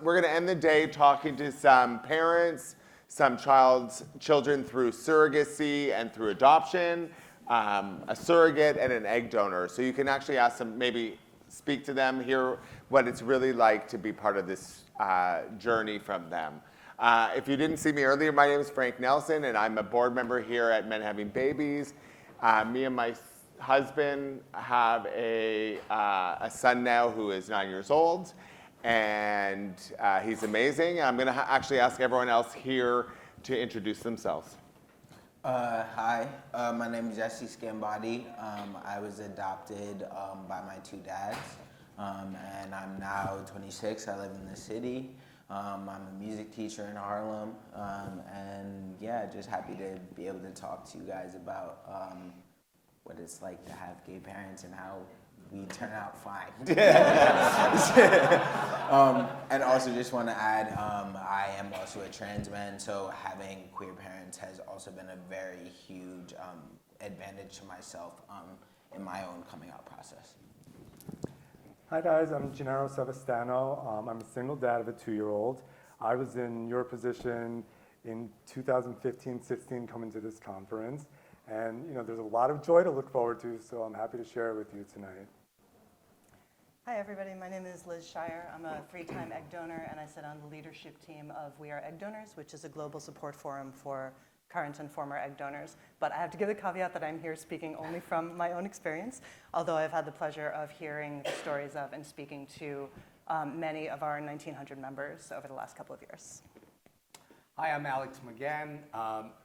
we're going to end the day talking to some parents, some children through surrogacy and through adoption, a surrogate, and an egg donor. So you can actually ask them, maybe speak to them, hear what it's really like to be part of this journey from them. If you didn't see me earlier, my name is Frank Nelson, and I'm a board member here at Men Having Babies. Me and my husband have a son now who is 9 years old, and he's amazing. I'm going to actually ask everyone else here to introduce themselves. Hi, my name is Jesse Scambati. I was adopted by my two dads, and I'm now 26. I live in the city. I'm a music teacher in Harlem, and yeah, just happy to be able to talk to you guys about what it's like to have gay parents and how we turn out fine. And also just want to add, I am also a trans man, so having queer parents has also been a very huge advantage to myself in my own coming out process. Hi guys, I'm Gennaro Savastano. I'm a single dad of a 2-year-old. I was in your position in 2015-16 coming to this conference. And there's a lot of joy to look forward to, so I'm happy to share it with you tonight. Hi everybody, my name is Liz Shire. I'm a free-time egg donor, and I sit on the leadership team of We Are Egg Donors, which is a global support forum for current and former egg donors. But I have to give the caveat that I'm here speaking only from my own experience, although I've had the pleasure of hearing the stories of and speaking to many of our 1,900 members over the last couple of years. Hi, I'm Alex McGann.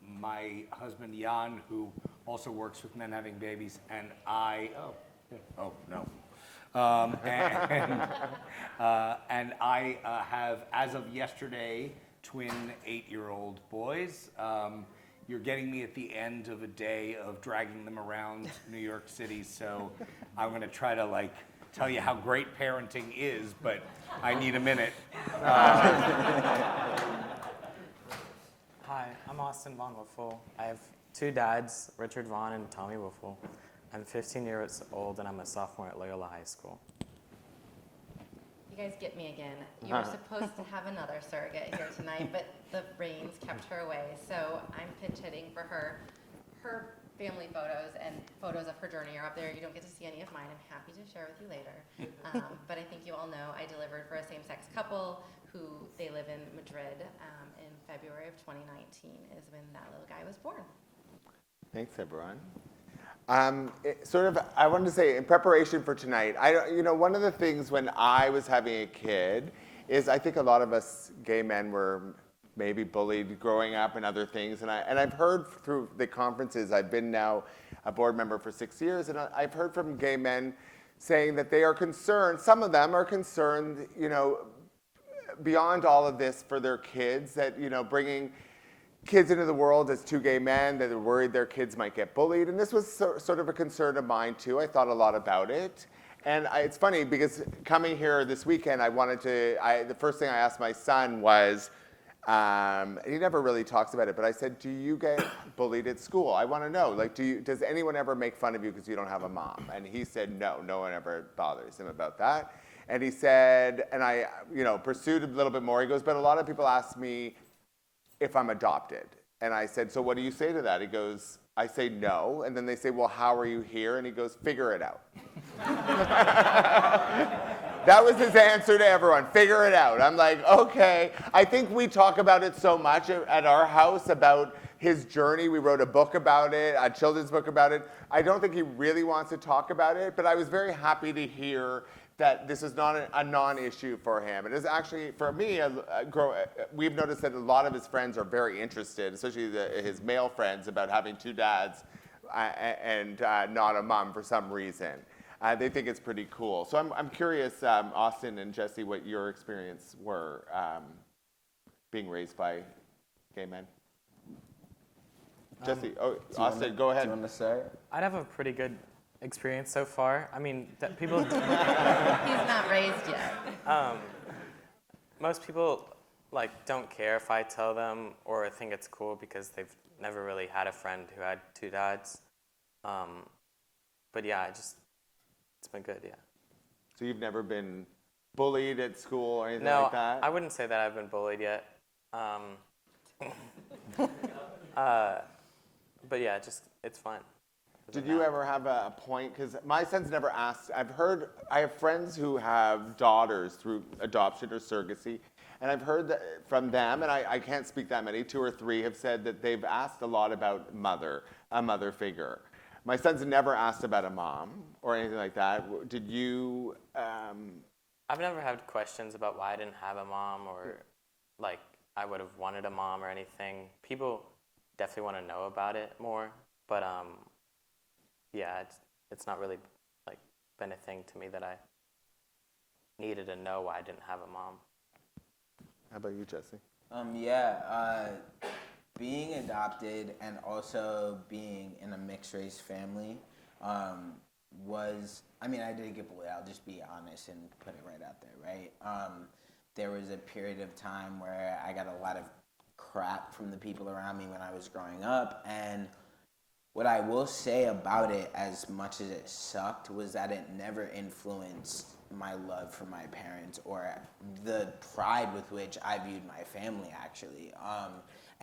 My husband Jan, who also works with Men Having Babies, and I, and I have, as of yesterday, twin 8-year-old boys. You're getting me at the end of a day of dragging them around New York City, so I'm going to try to tell you how great parenting is, but I need a minute. Hi, I'm Austin Von Wiffel. I have two dads, Richard Vaughn and Tommy Wiffel. I'm 15 years old and I'm a sophomore at Loyola High School. You guys get me again. You were supposed to have another surrogate here tonight, but the rains kept her away. So I'm pinch hitting for her. Her family photos and photos of her journey are up there. You don't get to see any of mine. I'm happy to share with you later. But I think you all know I delivered for a same-sex couple who they live in Madrid. In February of 2019 is when that little guy was born. Thanks, everyone. I wanted to say, in preparation for tonight, one of the things when I was having a kid is I think a lot of us gay men were maybe bullied growing up and other things. And I've heard through the conferences, I've been now a board member for 6 years, and I've heard from gay men saying that they are concerned, some of them are concerned, beyond all of this for their kids, that, bringing kids into the world as two gay men, that they're worried their kids might get bullied. And this was sort of a concern of mine too. I thought a lot about it. And it's funny because coming here this weekend, the first thing I asked my son was, he never really talks about it, but I said, do you get bullied at school? I want to know, does anyone ever make fun of you because you don't have a mom? And he said, no one ever bothers him about that. And he said, and I, pursued a little bit more. He goes, but a lot of people ask me if I'm adopted. And I said, so what do you say to that? He goes, I say no. And then they say, well, how are you here? And he goes, figure it out. That was his answer to everyone, figure it out. I'm like, okay. I think we talk about it so much at our house about his journey. We wrote a book about it, a children's book about it. I don't think he really wants to talk about it, but I was very happy to hear that this is not a non-issue for him. It is actually, for me, we've noticed that a lot of his friends are very interested, especially his male friends, about having two dads and not a mom for some reason. They think it's pretty cool. So I'm curious, Austin and Jesse, what your experience were being raised by gay men. Jesse, Austin, go ahead. Do you want to start? I'd have a pretty good experience so far. I mean, that people. He's not raised yet. Most people don't care if I tell them or think it's cool because they've never really had a friend who had two dads. But yeah, it's been good, yeah. So you've never been bullied at school or anything No, like that? I wouldn't say that I've been bullied yet. But yeah, just it's fun. Did you ever have a point? Because my son's never asked. I have friends who have daughters through adoption or surrogacy, and I've heard that from them, and I can't speak that many, 2 or 3 have said that they've asked a lot about a mother figure. My son's never asked about a mom or anything like that. Did you? I've never had questions about why I didn't have a mom or like I would have wanted a mom or anything. People definitely want to know about it more, but yeah, it's not really like been a thing to me that I needed to know why I didn't have a mom. How about you, Jesse? Being adopted and also being in a mixed race family I did get bullied. I'll just be honest and put it right out there, right? There was a period of time where I got a lot of crap from the people around me when I was growing up, and what I will say about it, as much as it sucked, was that it never influenced my love for my parents or the pride with which I viewed my family, actually.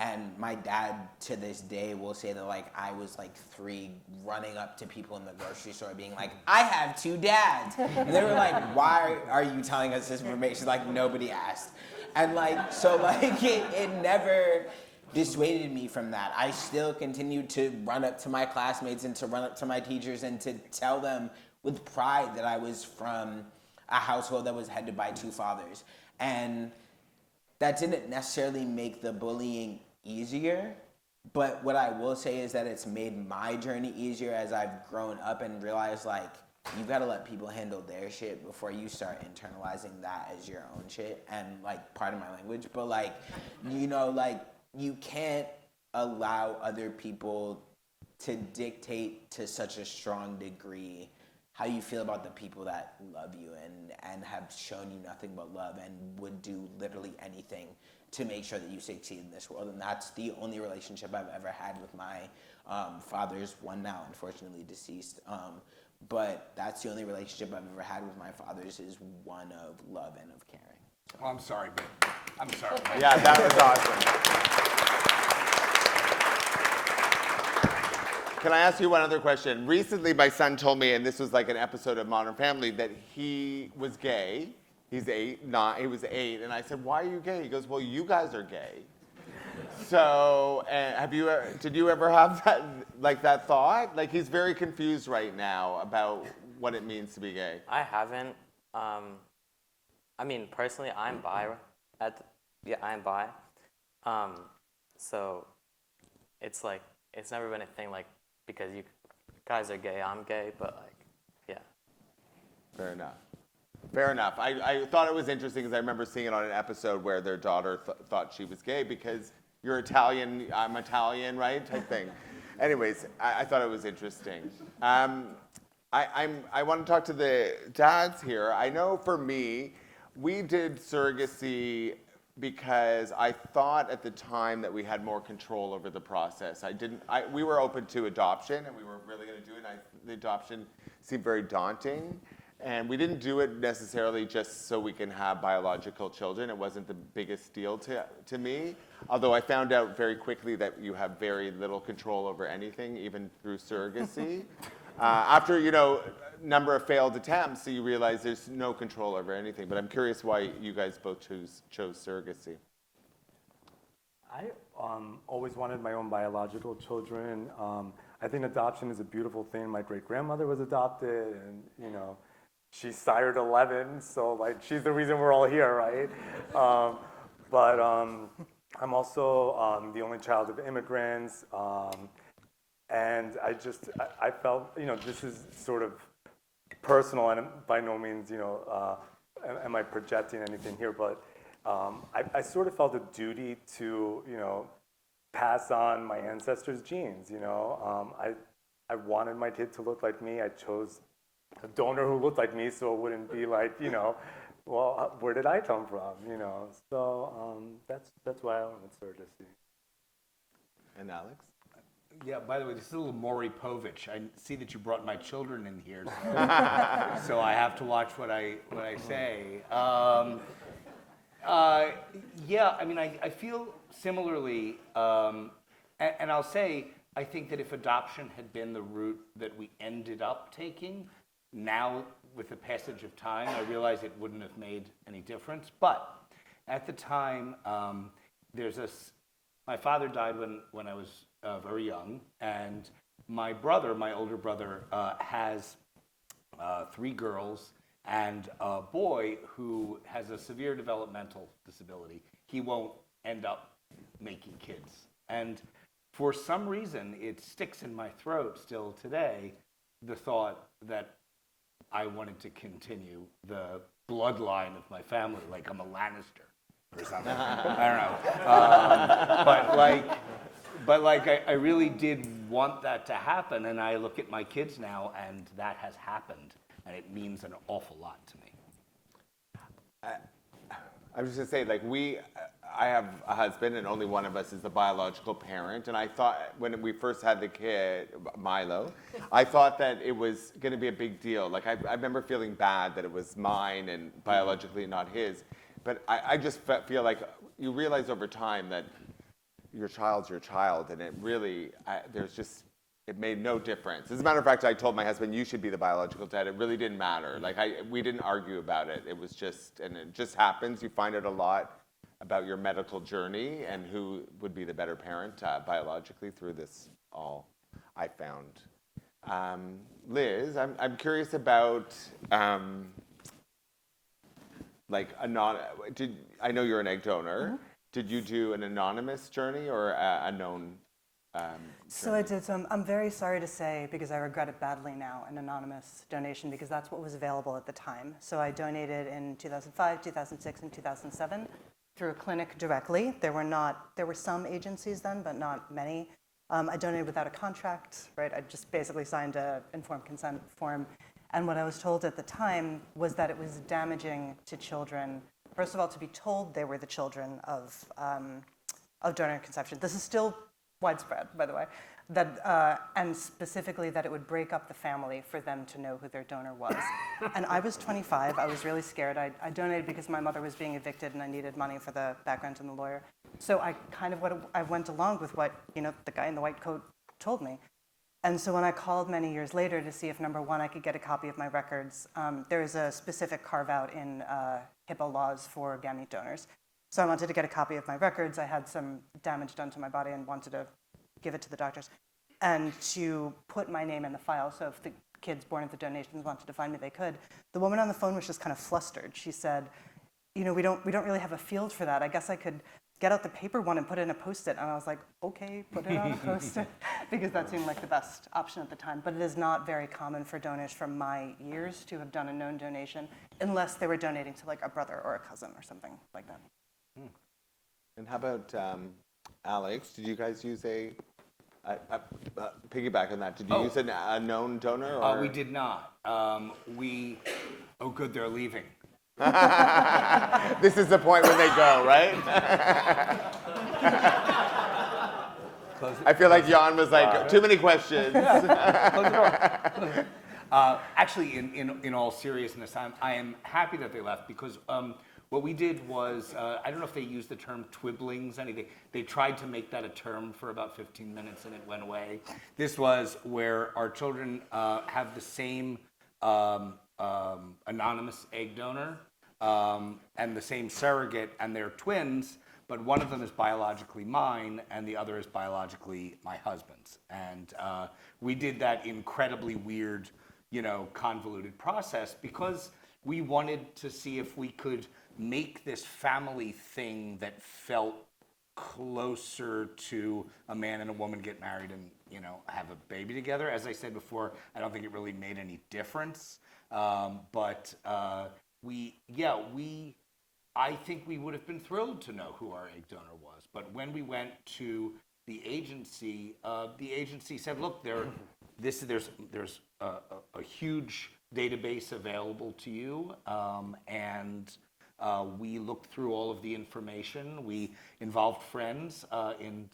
And my dad, to this day, will say that, like, I was, like, 3 running up to people in the grocery store being like, I have 2 dads. And they were like, why are you telling us this information? Like, nobody asked. And, like, so, like, it never dissuaded me from that. I still continued to run up to my classmates and to run up to my teachers and to tell them with pride that I was from a household that was headed by 2 fathers. And that didn't necessarily make the bullying easier, but what I will say is that it's made my journey easier as I've grown up and realized, like, you gotta let people handle their shit before you start internalizing that as your own shit. And, like, pardon my language, but, like, you know, like, you can't allow other people to dictate to such a strong degree how you feel about the people that love you and have shown you nothing but love and would do literally anything to make sure that you succeed in this world. And that's the only relationship I've ever had with my father's, one now unfortunately deceased. But that's the only relationship I've ever had with my father's, is one of love and of caring. Oh, I'm sorry, babe. I'm sorry. Yeah, that was awesome. Can I ask you one other question? Recently, my son told me, and this was like an episode of Modern Family, that he was gay. He was 8, and I said, "Why are you gay?" He goes, "Well, you guys are gay." So, did you ever have that thought? Like, he's very confused right now about what it means to be gay. I haven't. I mean, personally, I'm bi. I'm bi. So it's like, it's never been a thing, like, because you guys are gay, I'm gay, but, like, yeah. Fair enough. Fair enough. I thought it was interesting because I remember seeing it on an episode where their daughter thought she was gay because you're Italian, I'm Italian, right? Type thing. Anyways, I thought it was interesting. I want to talk to the dads here. I know for me, we did surrogacy because I thought at the time that we had more control over the process. We were open to adoption, and we were really going to do it. The adoption seemed very daunting. And we didn't do it necessarily just so we can have biological children. It wasn't the biggest deal to me. Although I found out very quickly that you have very little control over anything, even through surrogacy. After, a number of failed attempts, so you realize there's no control over anything. But I'm curious why you guys both chose surrogacy. I always wanted my own biological children. I think adoption is a beautiful thing. My great-grandmother was adopted, and, she sired 11, so, like, she's the reason we're all here, right? But I'm also the only child of immigrants, and I felt, this is sort of personal, and by no means, am I projecting anything here, but I sort of felt a duty to, pass on my ancestors' genes, I wanted my kid to look like me. I chose a donor who looked like me, so it wouldn't be like, well, where did I come from, So that's why I went with surrogacy. And Alex? Yeah, by the way, this is a little Maury Povich. I see that you brought my children in here, so I have to watch what I say. Yeah, I mean, I feel similarly, and I'll say, I think that if adoption had been the route that we ended up taking, now with the passage of time, I realize it wouldn't have made any difference. But at the time, my father died when I was very young, and my older brother, has 3 girls and a boy who has a severe developmental disability. He won't end up making kids. And for some reason, it sticks in my throat still today, the thought that I wanted to continue the bloodline of my family, like I'm a Lannister or something. I don't know. But I really did want that to happen, and I look at my kids now, and that has happened, and it means an awful lot to me. I was just gonna say, I have a husband, and only one of us is the biological parent. And I thought when we first had the kid, Milo, I thought that it was gonna be a big deal. Like I remember feeling bad that it was mine and biologically not his. But I just feel like you realize over time that your child's your child, and it really, it made no difference. As a matter of fact, I told my husband, you should be the biological dad. It really didn't matter. We didn't argue about it. It was just, and it just happens. You find out a lot about your medical journey and who would be the better parent biologically through this all, I found. Liz, I'm curious about, I know you're an egg donor. Mm-hmm. Did you do an anonymous journey or a known So I did. So I'm very sorry to say, because I regret it badly now, an anonymous donation, because that's what was available at the time. So I donated in 2005, 2006, and 2007 through a clinic directly. There were some agencies then, but not many. I donated without a contract, right? I just basically signed an informed consent form. And what I was told at the time was that it was damaging to children, first of all, to be told they were the children of donor conception. This is still widespread, by the way, and specifically that it would break up the family for them to know who their donor was. And I was 25. I was really scared. I donated because my mother was being evicted and I needed money for the back rent and the lawyer. So I went along with what the guy in the white coat told me. And so when I called many years later to see if, number one, I could get a copy of my records, there is a specific carve-out in HIPAA laws for gamete donors. So I wanted to get a copy of my records. I had some damage done to my body and wanted to give it to the doctors. And to put my name in the file, so if the kids born at the donations wanted to find me, they could. The woman on the phone was just kind of flustered. She said, we don't really have a field for that. I guess I could get out the paper one and put it in a Post-it. And I was like, okay, put it on a Post-it, because that seemed like the best option at the time. But it is not very common for donors from my years to have done a known donation, unless they were donating to a brother or a cousin or something like that. And how about Alex? Did you guys use piggyback on that? Did you use a known donor? Or? We did not. Oh, good, they're leaving. This is the point when they go, right? I feel like Jan was like, too many questions. Actually, in all seriousness, I am happy that they left, because what we did was, I don't know if they used the term twibblings, anything. They tried to make that a term for about 15 minutes and it went away. This was where our children have the same anonymous egg donor and the same surrogate, and they're twins, but one of them is biologically mine and the other is biologically my husband's. And we did that incredibly weird, convoluted process because we wanted to see if we could make this family thing that felt closer to a man and a woman get married and have a baby together. As I said before, I don't think it really made any difference. But I think we would have been thrilled to know who our egg donor was. But when we went to the agency said, look, there's a huge database available to you, and We looked through all of the information. We involved friends in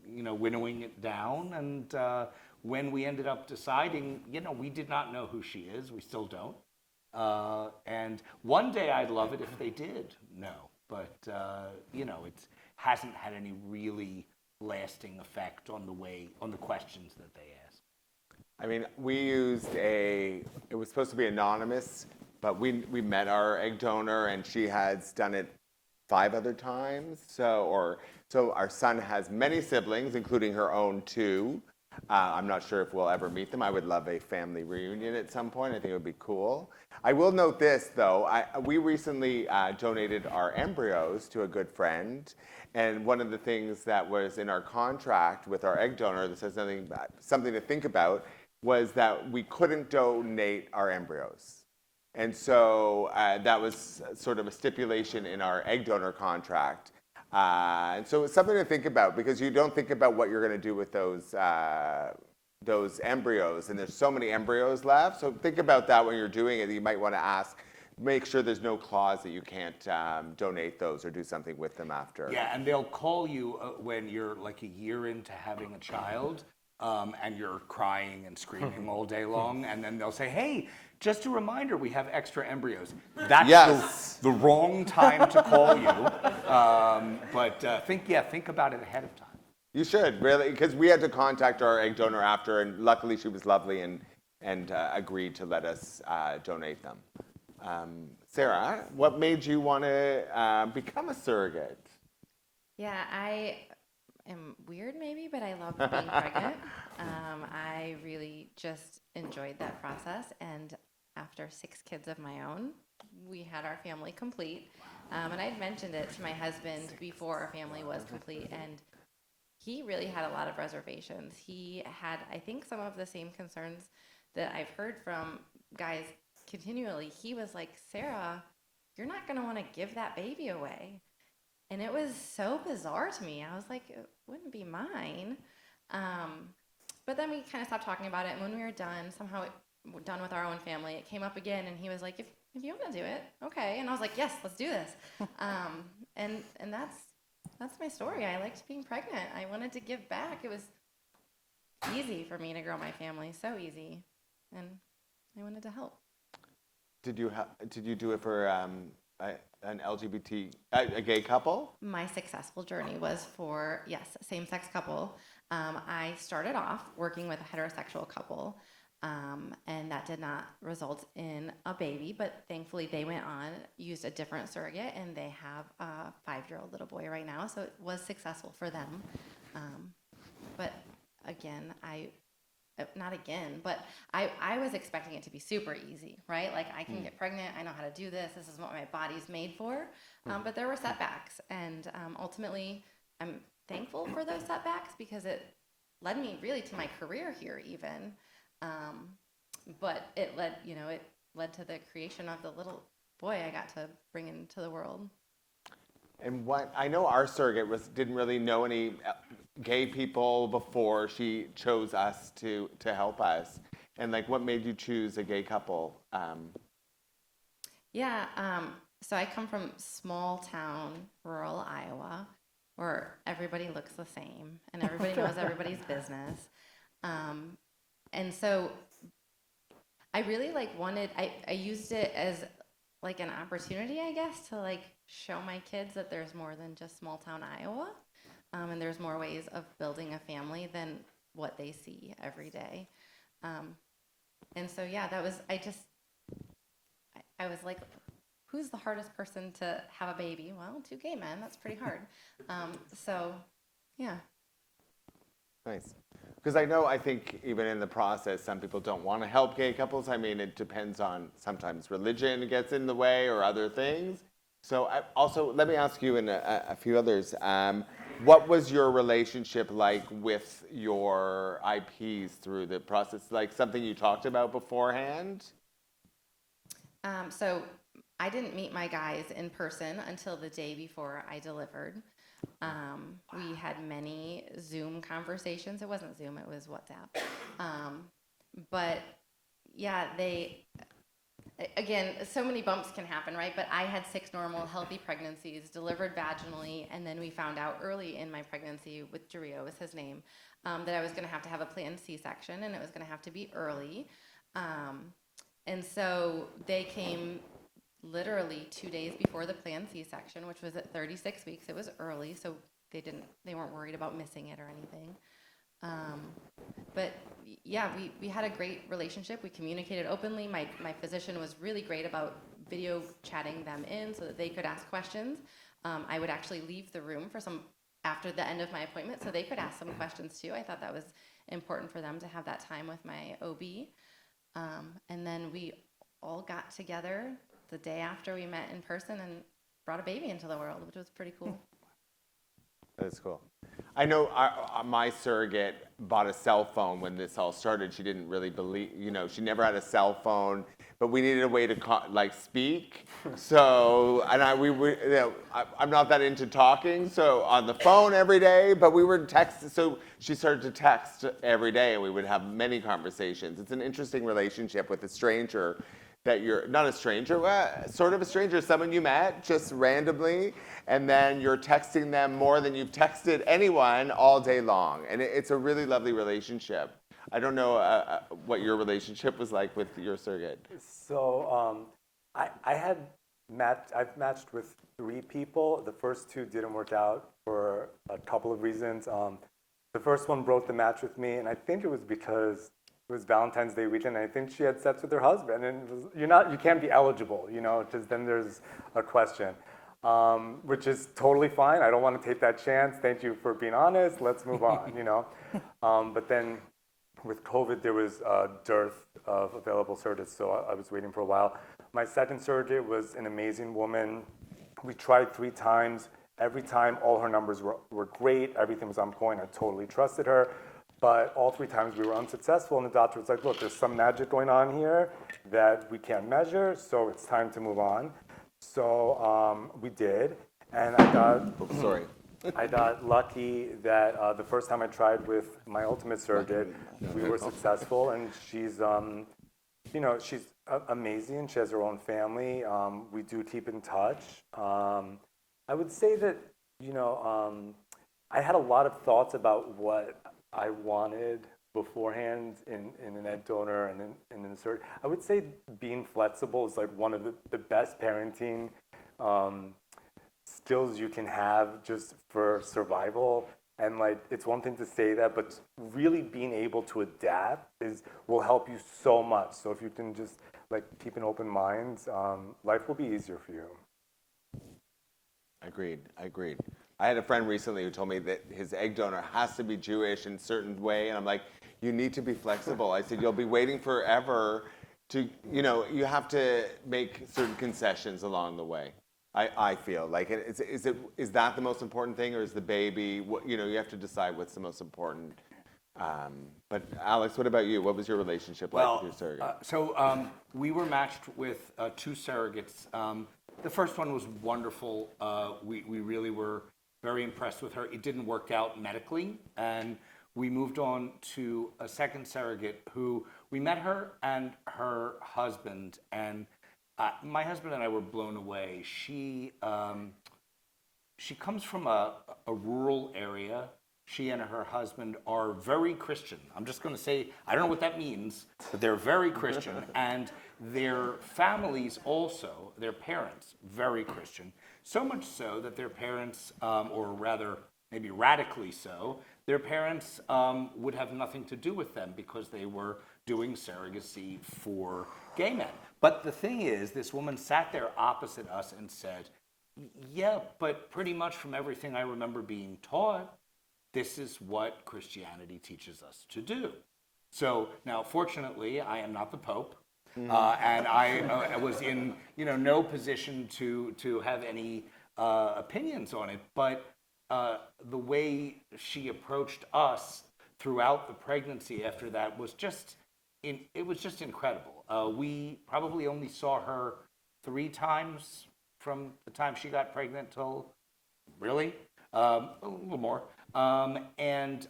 winnowing it down. And when we ended up deciding, we did not know who she is. We still don't. And one day I'd love it if they did know. But, it hasn't had any really lasting effect on the questions that they ask. I mean, we used it was supposed to be anonymous, but we met our egg donor, and she has done it 5 other times. So our son has many siblings, including her own 2. I'm not sure if we'll ever meet them. I would love a family reunion at some point. I think it would be cool. I will note this, though. We recently donated our embryos to a good friend, and one of the things that was in our contract with our egg donor that says something to think about was that we couldn't donate our embryos. And so that was sort of a stipulation in our egg donor contract. And so it's something to think about, because you don't think about what you're going to do with those embryos, and there's so many embryos left. So think about that when you're doing it. You might want to make sure there's no clause that you can't donate those or do something with them after. Yeah, and they'll call you when you're like a year into having a child, and you're crying and screaming all day long, and then they'll say, hey, just a reminder, we have extra embryos. That's the wrong time to call you. But think about it ahead of time. You should, really, because we had to contact our egg donor after, and luckily she was lovely and agreed to let us donate them. Sarah, what made you want to become a surrogate? Yeah, I am weird maybe, but I love being pregnant. I really just enjoyed that process, and after 6 kids of my own, we had our family complete. And I'd mentioned it to my husband before our family was complete, and he really had a lot of reservations. He had, I think, some of the same concerns that I've heard from guys continually. He was like, Sarah, you're not going to want to give that baby away. And it was so bizarre to me. I was like, it wouldn't be mine. But then we kind of stopped talking about it. And when we were done, done with our own family, it came up again. And he was like, if you want to do it, okay. And I was like, yes, let's do this. And that's my story. I liked being pregnant. I wanted to give back. It was easy for me to grow my family, so easy. And I wanted to help. Did you do it for an LGBT, a gay couple? My successful journey was for, yes, a same-sex couple. I started off working with a heterosexual couple, and that did not result in a baby, but thankfully they went on, used a different surrogate, and they have a 5-year-old little boy right now, so it was successful for them. But again, I was expecting it to be super easy, right? Like, I can get pregnant, I know how to do this is what my body's made for. But there were setbacks, and ultimately, I'm thankful for those setbacks because it led me really to my career here even. But it led to the creation of the little boy I got to bring into the world. And what I know, our surrogate didn't really know any gay people before she chose us to help us. And like, what made you choose a gay couple? So I come from small town, rural Iowa, where everybody looks the same and everybody knows everybody's business. And so I really I used it as like an opportunity, I guess, to like show my kids that there's more than just small town Iowa. And there's more ways of building a family than what they see every day. And so, I was like, who's the hardest person to have a baby? Well, 2 gay men, that's pretty hard. Nice. Because I think even in the process, some people don't want to help gay couples. I mean, it depends on, sometimes religion gets in the way or other things. So also, let me ask you and a few others, what was your relationship like with your IPs through the process? Like something you talked about beforehand? So I didn't meet my guys in person until the day before I delivered. We had many Zoom conversations. It wasn't Zoom, it was WhatsApp. But yeah, again, so many bumps can happen, right? But I had 6 normal, healthy pregnancies, delivered vaginally, and then we found out early in my pregnancy, with Dario was his name, that I was going to have a planned C-section, and it was going to have to be early. And so they came literally 2 days before the planned C-section, which was at 36 weeks. It was early, so they weren't worried about missing it or anything. But yeah, we had a great relationship. We communicated openly. My physician was really great about video chatting them in so that they could ask questions. I would actually leave the room after the end of my appointment so they could ask some questions too. I thought that was important for them to have that time with my OB. And then we all got together the day after we met in person and brought a baby into the world, which was pretty cool. That's cool. I know my surrogate bought a cell phone when this all started. She didn't really believe, she never had a cell phone, but we needed a way to speak. So, and I'm not that into talking, so on the phone every day, but we were texting. So she started to text every day, and we would have many conversations. It's an interesting relationship with a stranger that you're not a stranger, sort of a stranger, someone you met just randomly, and then you're texting them more than you've texted anyone all day long. And it's a really lovely relationship. I don't know what your relationship was like with your surrogate. So I've matched with 3 people. The first 2 didn't work out for a couple of reasons. The first one broke the match with me, and I think it was because it was Valentine's Day weekend, and I think she had sex with her husband, and you can't be eligible, because then there's a question, which is totally fine. I don't want to take that chance. Thank you for being honest. Let's move on, But then with COVID, there was a dearth of available surrogates, so I was waiting for a while. My second surrogate was an amazing woman. We tried 3 times. Every time, all her numbers were great. Everything was on point. I totally trusted her. But all 3 times we were unsuccessful, and the doctor was like, look, there's some magic going on here that we can't measure, so it's time to move on. So we did, and I got lucky that the first time I tried with my ultimate surrogate, we were successful, and she's she's amazing. She has her own family. We do keep in touch. I would say that, I had a lot of thoughts about what I wanted beforehand in an egg donor and in a surrogate. I would say being flexible is like one of the best parenting skills you can have just for survival. And it's one thing to say that, but really being able to adapt will help you so much. So if you can just keep an open mind, life will be easier for you. Agreed. I had a friend recently who told me that his egg donor has to be Jewish in a certain way, and I'm like, you need to be flexible. I said, you'll be waiting forever to, you have to make certain concessions along the way. I feel like is that the most important thing, or is the baby? You have to decide what's the most important. But Alex, what about you? What was your relationship like with your surrogate? We were matched with 2 surrogates. The first one was wonderful. We really were very impressed with her. It didn't work out medically, and we moved on to a second surrogate who we met her and her husband, and my husband and I were blown away. She comes from a rural area. She and her husband are very Christian. I'm just going to say, I don't know what that means, but they're very Christian. And their families also, their parents, very Christian. So much so that their parents, or rather maybe radically so, their parents would have nothing to do with them because they were doing surrogacy for gay men. But the thing is, this woman sat there opposite us and said, yeah, but pretty much from everything I remember being taught, this is what Christianity teaches us to do. So now, fortunately, I am not the Pope, and I was in no position to have any opinions on it. But the way she approached us throughout the pregnancy after that was just incredible. We probably only saw her 3 times from the time she got pregnant till really a little more. And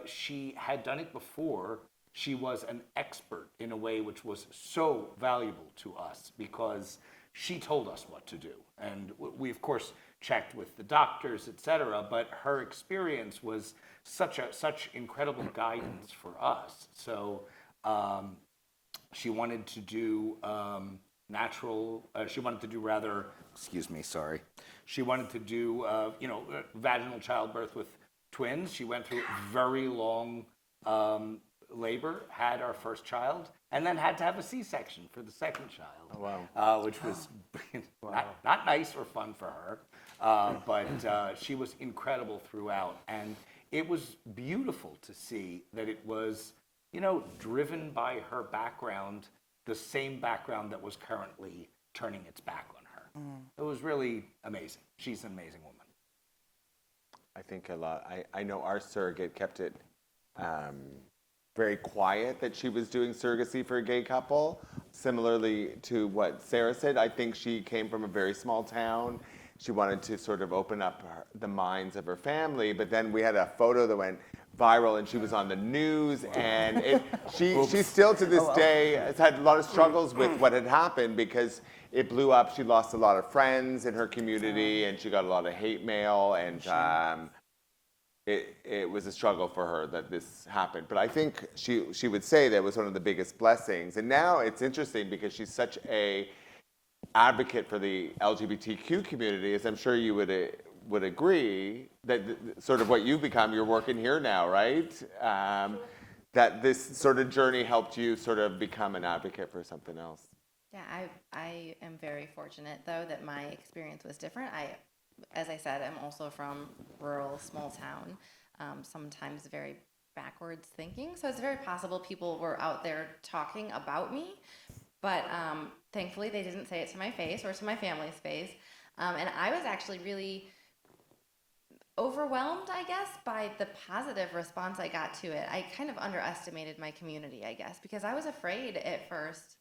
she had done it before she was an expert in a way which was so valuable to us because she told us what to do. And we, of course, checked with the doctors, et cetera, but her experience was such incredible guidance for us. So she wanted to do she wanted to do, vaginal childbirth with twins. She went through very long labor, had our first child, and then had to have a C-section for the second child. Oh, wow. Which was not nice or fun for her, but she was incredible throughout. And it was beautiful to see that it was, driven by her background, the same background that was currently turning its back on her. It was really amazing. She's an amazing woman. I think a lot. I know our surrogate kept it very quiet that she was doing surrogacy for a gay couple. Similarly to what Sarah said, I think she came from a very small town. She wanted to sort of open up the minds of her family, but then we had a photo that went viral and she was on the news, and she still to this day has had a lot of struggles with what had happened because it blew up. She lost a lot of friends in her community and she got a lot of hate mail, and it was a struggle for her that this happened. But I think she would say that was one of the biggest blessings. And now it's interesting because she's such a advocate for the LGBTQ community, as I'm sure you would agree, that sort of what you've become, you're working here now, right? That this sort of journey helped you sort of become an advocate for something else. Yeah, I am very fortunate, though, that my experience was different. As I said, I'm also from rural, small town, sometimes very backwards thinking. So it's very possible people were out there talking about me, but thankfully they didn't say it to my face or to my family's face. And I was actually really overwhelmed, I guess, by the positive response I got to it. I kind of underestimated my community, I guess, because I was afraid at first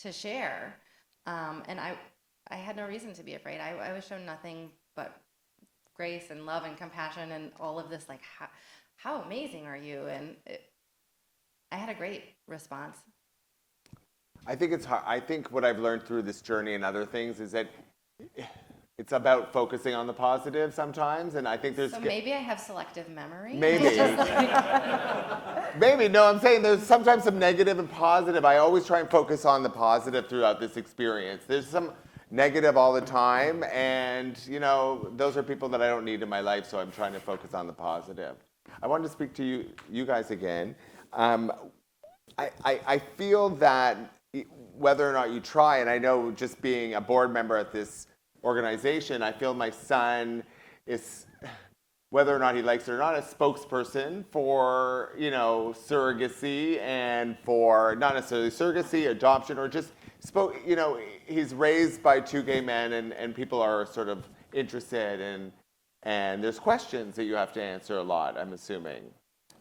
to share. And I had no reason to be afraid. I was shown nothing but grace and love and compassion and all of this, like, how amazing are you? And I had a great response. I think it's hard. I think what I've learned through this journey and other things is that it's about focusing on the positive sometimes, and I think there's... So maybe I have selective memory? Maybe. Maybe. No, I'm saying there's sometimes some negative and positive. I always try and focus on the positive throughout this experience. There's some negative all the time, and, those are people that I don't need in my life, so I'm trying to focus on the positive. I wanted to speak to you guys again. I feel that whether or not you try, and I know just being a board member at this organization, I feel my son is, whether or not he likes it or not, a spokesperson for, surrogacy and for not necessarily surrogacy, adoption, or just he's raised by two gay men and people are sort of interested and there's questions that you have to answer a lot, I'm assuming.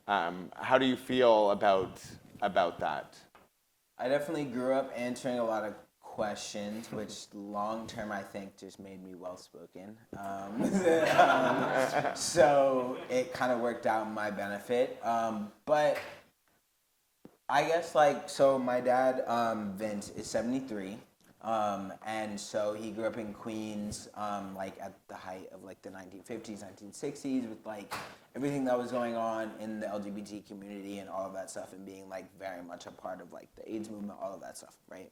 How do you feel about that? I definitely grew up answering a lot of questions, which long term I think just made me well spoken. So it kind of worked out in my benefit. But I guess so my dad, Vince, is 73. And so he grew up in Queens, at the height of the 1950s, 1960s, with everything that was going on in the LGBT community and all of that stuff, and being very much a part of the AIDS movement, all of that stuff, right?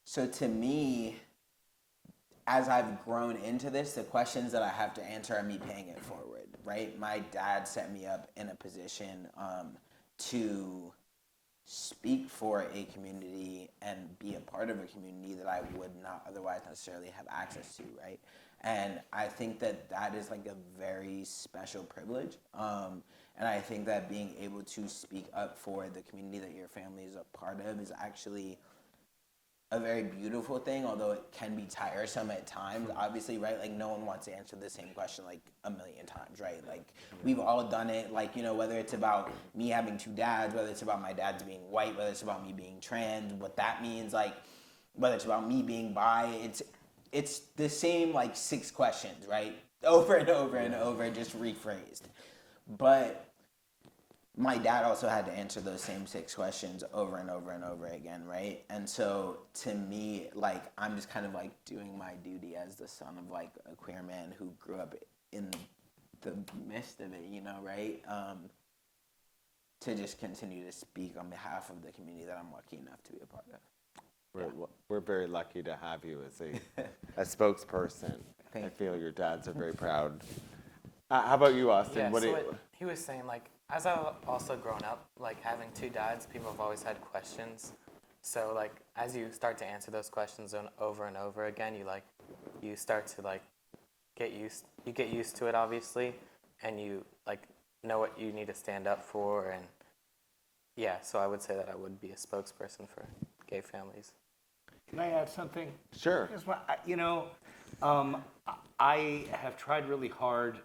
So to me, as I've grown into this, the questions that I have to answer are me paying it forward, right? My dad set me up in a position to speak for a community and be a part of a community that I would not otherwise necessarily have access to, right? And I think that is a very special privilege. And I think that being able to speak up for the community that your family is a part of is actually a very beautiful thing, although it can be tiresome at times, obviously, right? No one wants to answer the same question a million times, right? We've all done it, whether it's about me having two dads, whether it's about my dads being white, whether it's about me being trans, what that means, whether it's about me being bi, it's the same 6 questions, right? Over and over and over, just rephrased. But my dad also had to answer those same 6 questions over and over and over again, right? And so to me, like, I'm just kind of like doing my duty as the son of like a queer man who grew up in the midst of it, you know, right? To just continue to speak on behalf of the community that I'm lucky enough to be a part of. We're very lucky to have you as a spokesperson. Thank I feel your dads are very proud. How about you, Austin? Yeah, What do so you, what he was saying, like, as I've also grown up, like, having 2 dads, people have always had questions. So, like, as you start to answer those questions over and over again, you start to, like, get used to it, obviously, and you, like, know what you need to stand up for, and, yeah, so I would say that I would be a spokesperson for gay families. Can I add something? Sure. I have tried really hard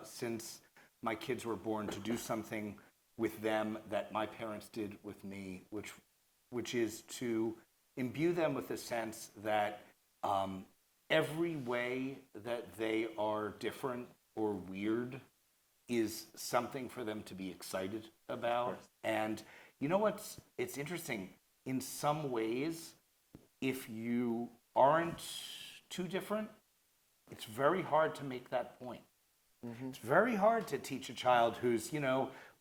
since my kids were born to do something with them that my parents did with me, which is to imbue them with a sense that every way that they are different or weird is something for them to be excited about. And you know it's interesting. In some ways, if you aren't too different, it's very hard to make that point. Mm-hmm. It's very hard to teach a child who's,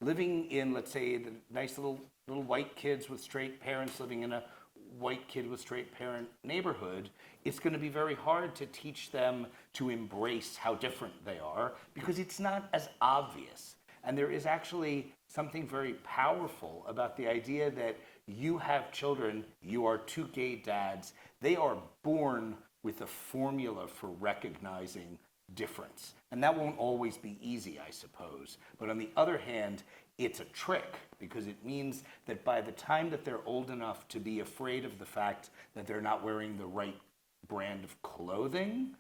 living in, let's say, the nice little white kids with straight parents living in a white kid with straight parent neighborhood. It's going to be very hard to teach them to embrace how different they are because it's not as obvious. And there is actually something very powerful about the idea that you have children, you are 2 gay dads, they are born with a formula for recognizing difference. And that won't always be easy, I suppose. But on the other hand, it's a trick because it means that by the time that they're old enough to be afraid of the fact that they're not wearing the right brand of clothing,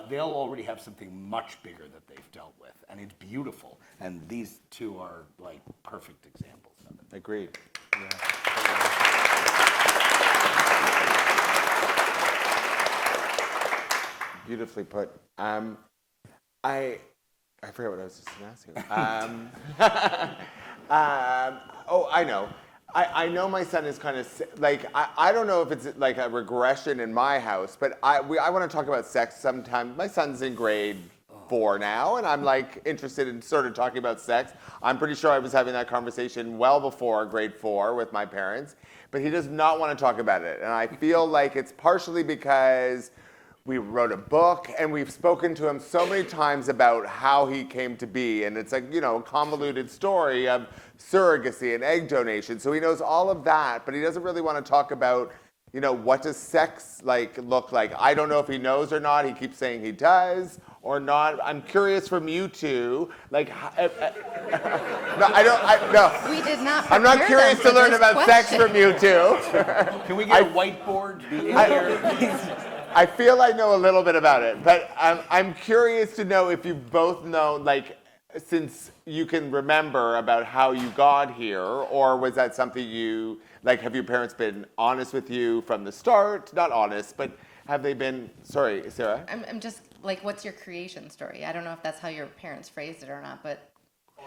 they'll already have something much bigger that they've dealt with. And it's beautiful. And these 2 are like perfect examples of it. agreed. Beautifully put. I forget what I was just asking. I know. I know my son is kind of like I don't know if it's like a regression in my house, but I want to talk about sex sometime. My son's in grade 4 now, and I'm like interested in sort of talking about sex. I'm pretty sure I was having that conversation well before grade 4 with my parents, but he does not want to talk about it, and I feel like it's partially because we wrote a book and we've spoken to him so many times about how he came to be. And it's like, a convoluted story of surrogacy and egg donation. So he knows all of that, but he doesn't really want to talk about, what does sex look like? I don't know if he knows or not. He keeps saying he does or not. I'm curious from you 2, no, no. We did not. I'm not prepare curious them to learn for this about sex question. from you 2. Can we get a whiteboard in here? I feel I know a little bit about it, but I'm curious to know if you both know, since you can remember about how you got here, or was that something you, have your parents been honest with you from the start? Not honest, but have they been, sorry, Sarah? I'm just what's your creation story? I don't know if that's how your parents phrased it or not, but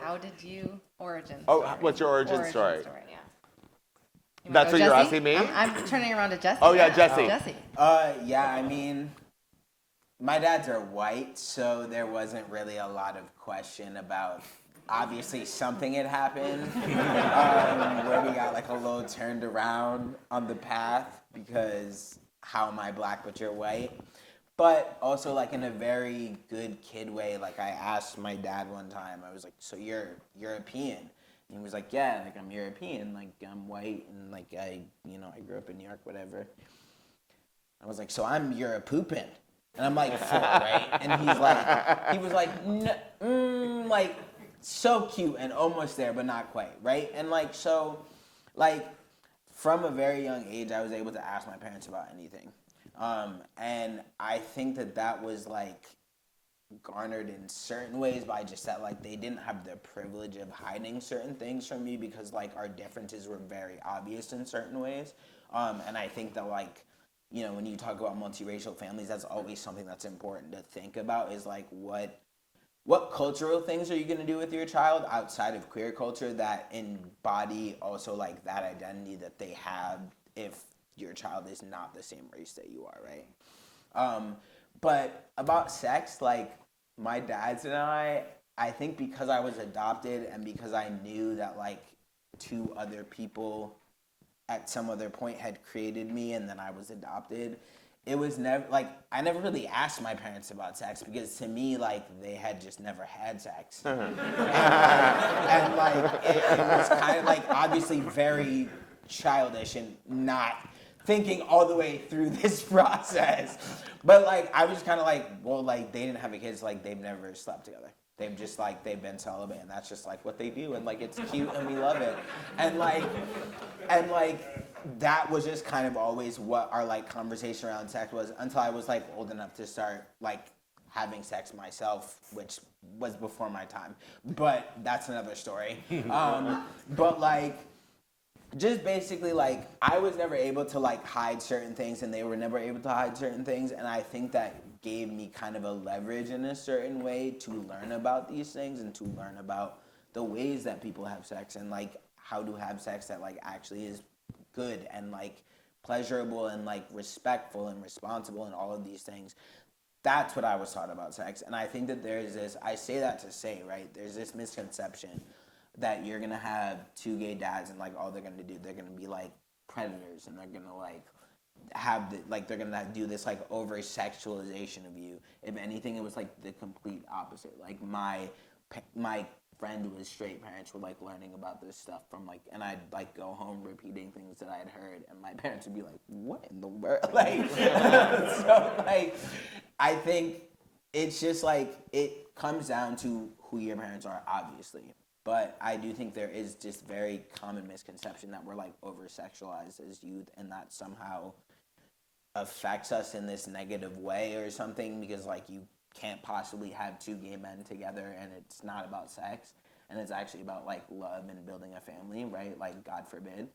how did you origin story? Oh, what's your origin story? Yeah. That's what you're Jesse? asking me? I'm turning around to Jesse. Oh, yeah, Jesse. Jesse. Yeah, I mean, my dads are white, so there wasn't really a lot of question about, obviously something had happened where we got a little turned around on the path because how am I black but you're white? But also in a very good kid way, I asked my dad one time, I was like, so you're European? And he was like, yeah, I'm European, I'm white, and I grew up in New York, whatever. I was like, so I'm Europoopin. And I'm 4, right? And he was like, so cute and almost there, but not quite, right? And from a very young age, I was able to ask my parents about anything. And I think that was garnered in certain ways by just that they didn't have the privilege of hiding certain things from me because our differences were very obvious in certain ways. And I think that when you talk about multiracial families, that's always something that's important to think about is what what cultural things are you going to do with your child outside of queer culture that embody also like that identity that they have if your child is not the same race that you are, right? But about sex, like my dad's and I think because I was adopted and because I knew that like two other people at some other point had created me and then I was adopted, it was never like I never really asked my parents about sex because to me like they had just never had sex. And like it was kind of like obviously very childish and not thinking all the way through this process. But like I was kind of like, well, like they didn't have a kid, so like they've never slept together. They've just like they've been celibate and that's just like what they do and like it's cute and we love it. And like that was just kind of always what our like conversation around sex was until I was like old enough to start like having sex myself, which was before my time. But that's another story. But like just basically like I was never able to like hide certain things and they were never able to hide certain things, and I think that gave me kind of a leverage in a certain way to learn about these things and to learn about the ways that people have sex and like how to have sex that like actually is good and like pleasurable and like respectful and responsible and all of these things. That's what I was taught about sex. And I think that there's this, I say that to say, right, there's this misconception that you're gonna have two gay dads and like all they're gonna do, they're gonna be like predators and they're gonna like have the, like they're gonna do this like over sexualization of you. If anything, it was like the complete opposite. Like my friend who was straight parents were like learning about this stuff from like, and I'd like go home repeating things that I had heard, and my parents would be like, "What in the world?" Like, so like, I think it's just like it comes down to who your parents are, obviously. But I do think there is just very common misconception that we're like over sexualized as youth, and that somehow affects us in this negative way or something, because like you can't possibly have two gay men together and it's not about sex and it's actually about like love and building a family, right? Like God forbid.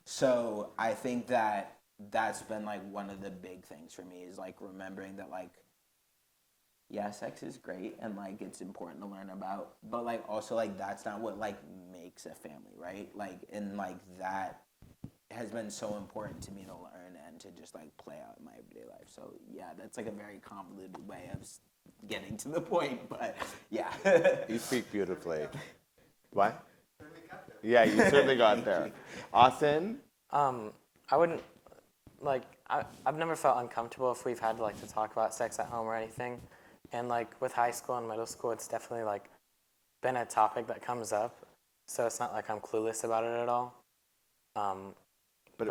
So I think that that's been like one of the big things for me is like remembering that like, yeah, sex is great and like it's important to learn about, but like also like that's not what like makes a family, right? Like, and like that has been so important to me to learn and to just like play out in my everyday life. So yeah, that's like a very convoluted way of getting to the point, but yeah. You speak beautifully. What? Yeah, you certainly got there. Austin? I wouldn't, like, I've never felt uncomfortable if we've had like to talk about sex at home or anything. And like with high school and middle school, it's definitely like been a topic that comes up. So it's not like I'm clueless about it at all. But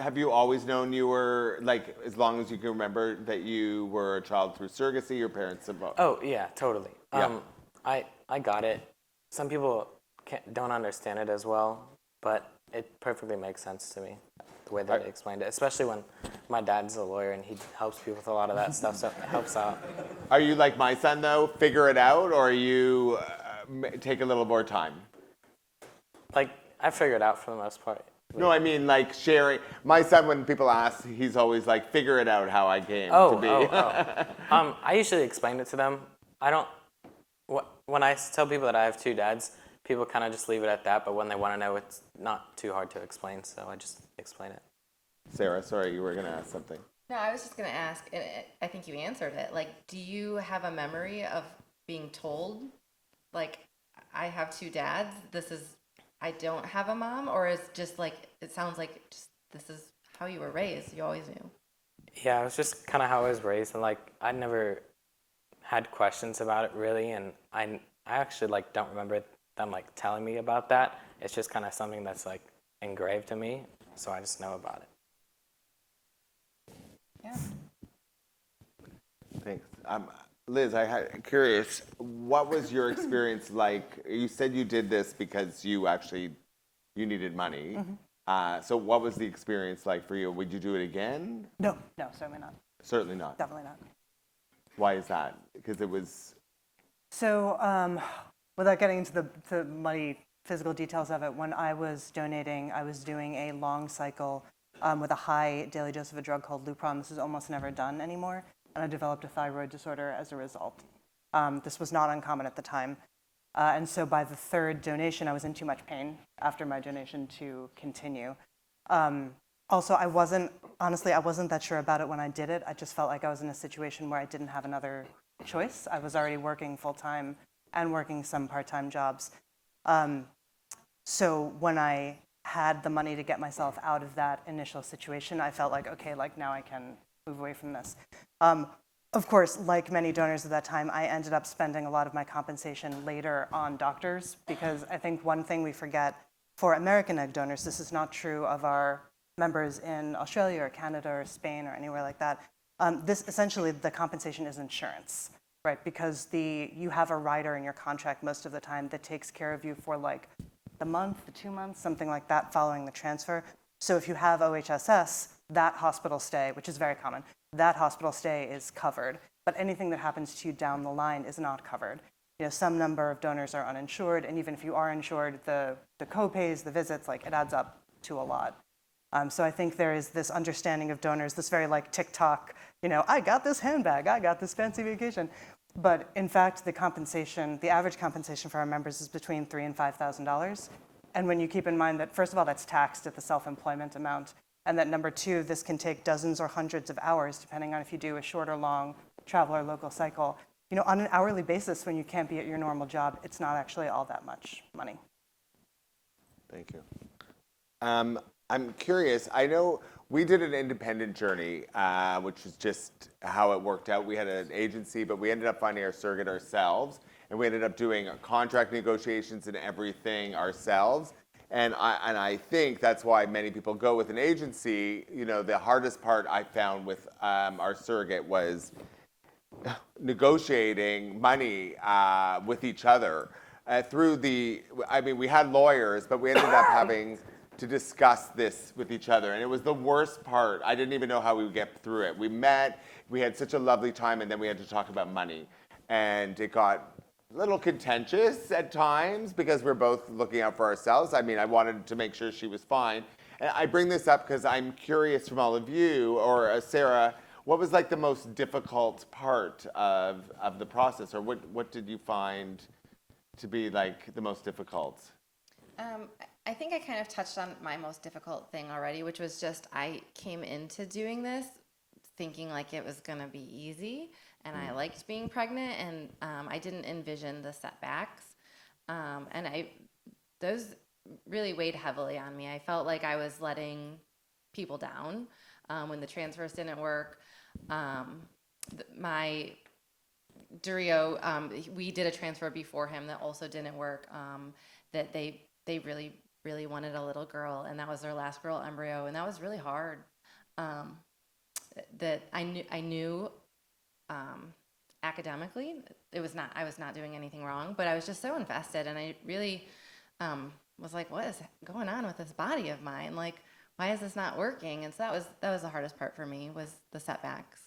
have you always known you were, like, as long as you can remember, that you were a child through surrogacy, your parents about? Oh, yeah, totally. Yeah. I got it. Some people don't understand it as well, but it perfectly makes sense to me, the way that they explained it, especially when my dad's a lawyer and he helps people with a lot of that stuff, so it helps out. Are you like my son, though, figure it out, or you take a little more time? Like, I figured it out for the most part. No, I mean, like, sharing. My son, when people ask, he's always like, figure it out how I came to be. I usually explain it to them. When I tell people that I have two dads, people kind of just leave it at that, but when they want to know, it's not too hard to explain, so I just explain it. Sarah, sorry, you were going to ask something. No, I was just going to ask, and I think you answered it. Like, do you have a memory of being told, like, I have two dads, I don't have a mom, or is just like, it sounds like just this is how you were raised, you always knew? Yeah, it was just kind of how I was raised, and like, I never had questions about it really, and I actually like don't remember them like telling me about that. It's just kind of something that's like engraved in me, so I just know about it. Yeah. Thanks. Liz, I'm curious, what was your experience like? You said you did this because you needed money. Mm-hmm. So what was the experience like for you? Would you do it again? No, certainly not. Certainly not. Definitely not. Why is that? Because it was... So without getting into the muddy physical details of it, when I was donating, I was doing a long cycle with a high daily dose of a drug called Lupron. This is almost never done anymore. And I developed a thyroid disorder as a result. This was not uncommon at the time. And so by the third donation, I was in too much pain after my donation to continue. Also, I wasn't that sure about it when I did it. I just felt like I was in a situation where I didn't have another choice. I was already working full-time and working some part-time jobs. So when I had the money to get myself out of that initial situation, I felt like, okay, like now I can move away from this. Of course, like many donors at that time, I ended up spending a lot of my compensation later on doctors, because I think one thing we forget for American egg donors, this is not true of our members in Australia or Canada or Spain or anywhere like that. This essentially, the compensation is insurance, right? Because you have a rider in your contract most of the time that takes care of you for like the month, the 2 months, something like that following the transfer. So if you have OHSS, that hospital stay, which is very common, that hospital stay is covered. But anything that happens to you down the line is not covered. You know, some number of donors are uninsured, and even if you are insured, the co-pays, the visits, like it adds up to a lot. So I think there is this understanding of donors, this very like TikTok, you know, I got this handbag, I got this fancy vacation. But in fact, the average compensation for our members is between $3,000 and $5,000. And when you keep in mind that, first of all, that's taxed at the self-employment amount, and that number two, this can take dozens or hundreds of hours, depending on if you do a short or long travel or local cycle. You know, on an hourly basis, when you can't be at your normal job, it's not actually all that much money. Thank you. I'm curious. I know we did an independent journey, which is just how it worked out. We had an agency, but we ended up finding our surrogate ourselves, and we ended up doing contract negotiations and everything ourselves. And I think that's why many people go with an agency. You know, the hardest part I found with our surrogate was negotiating money with each other. We had lawyers, but we ended up having to discuss this with each other. And it was the worst part. I didn't even know how we would get through it. We met, we had such a lovely time, and then we had to talk about money. And it got a little contentious at times because we're both looking out for ourselves. I mean, I wanted to make sure she was fine. And I bring this up because I'm curious from all of you, or Sarah, what was like the most difficult part of the process, or what did you find to be like the most difficult? I think I kind of touched on my most difficult thing already, which was just I came into doing this thinking like it was going to be easy, and I liked being pregnant, and I didn't envision the setbacks, and those really weighed heavily on me. I felt like I was letting people down when the transfers didn't work. My Durio, we did a transfer before him that also didn't work. That they really wanted a little girl, and that was their last girl embryo, and that was really hard. That I knew academically I was not doing anything wrong, but I was just so invested, and I really was like, what is going on with this body of mine? Like, why is this not working? And so that was the hardest part for me, was the setbacks.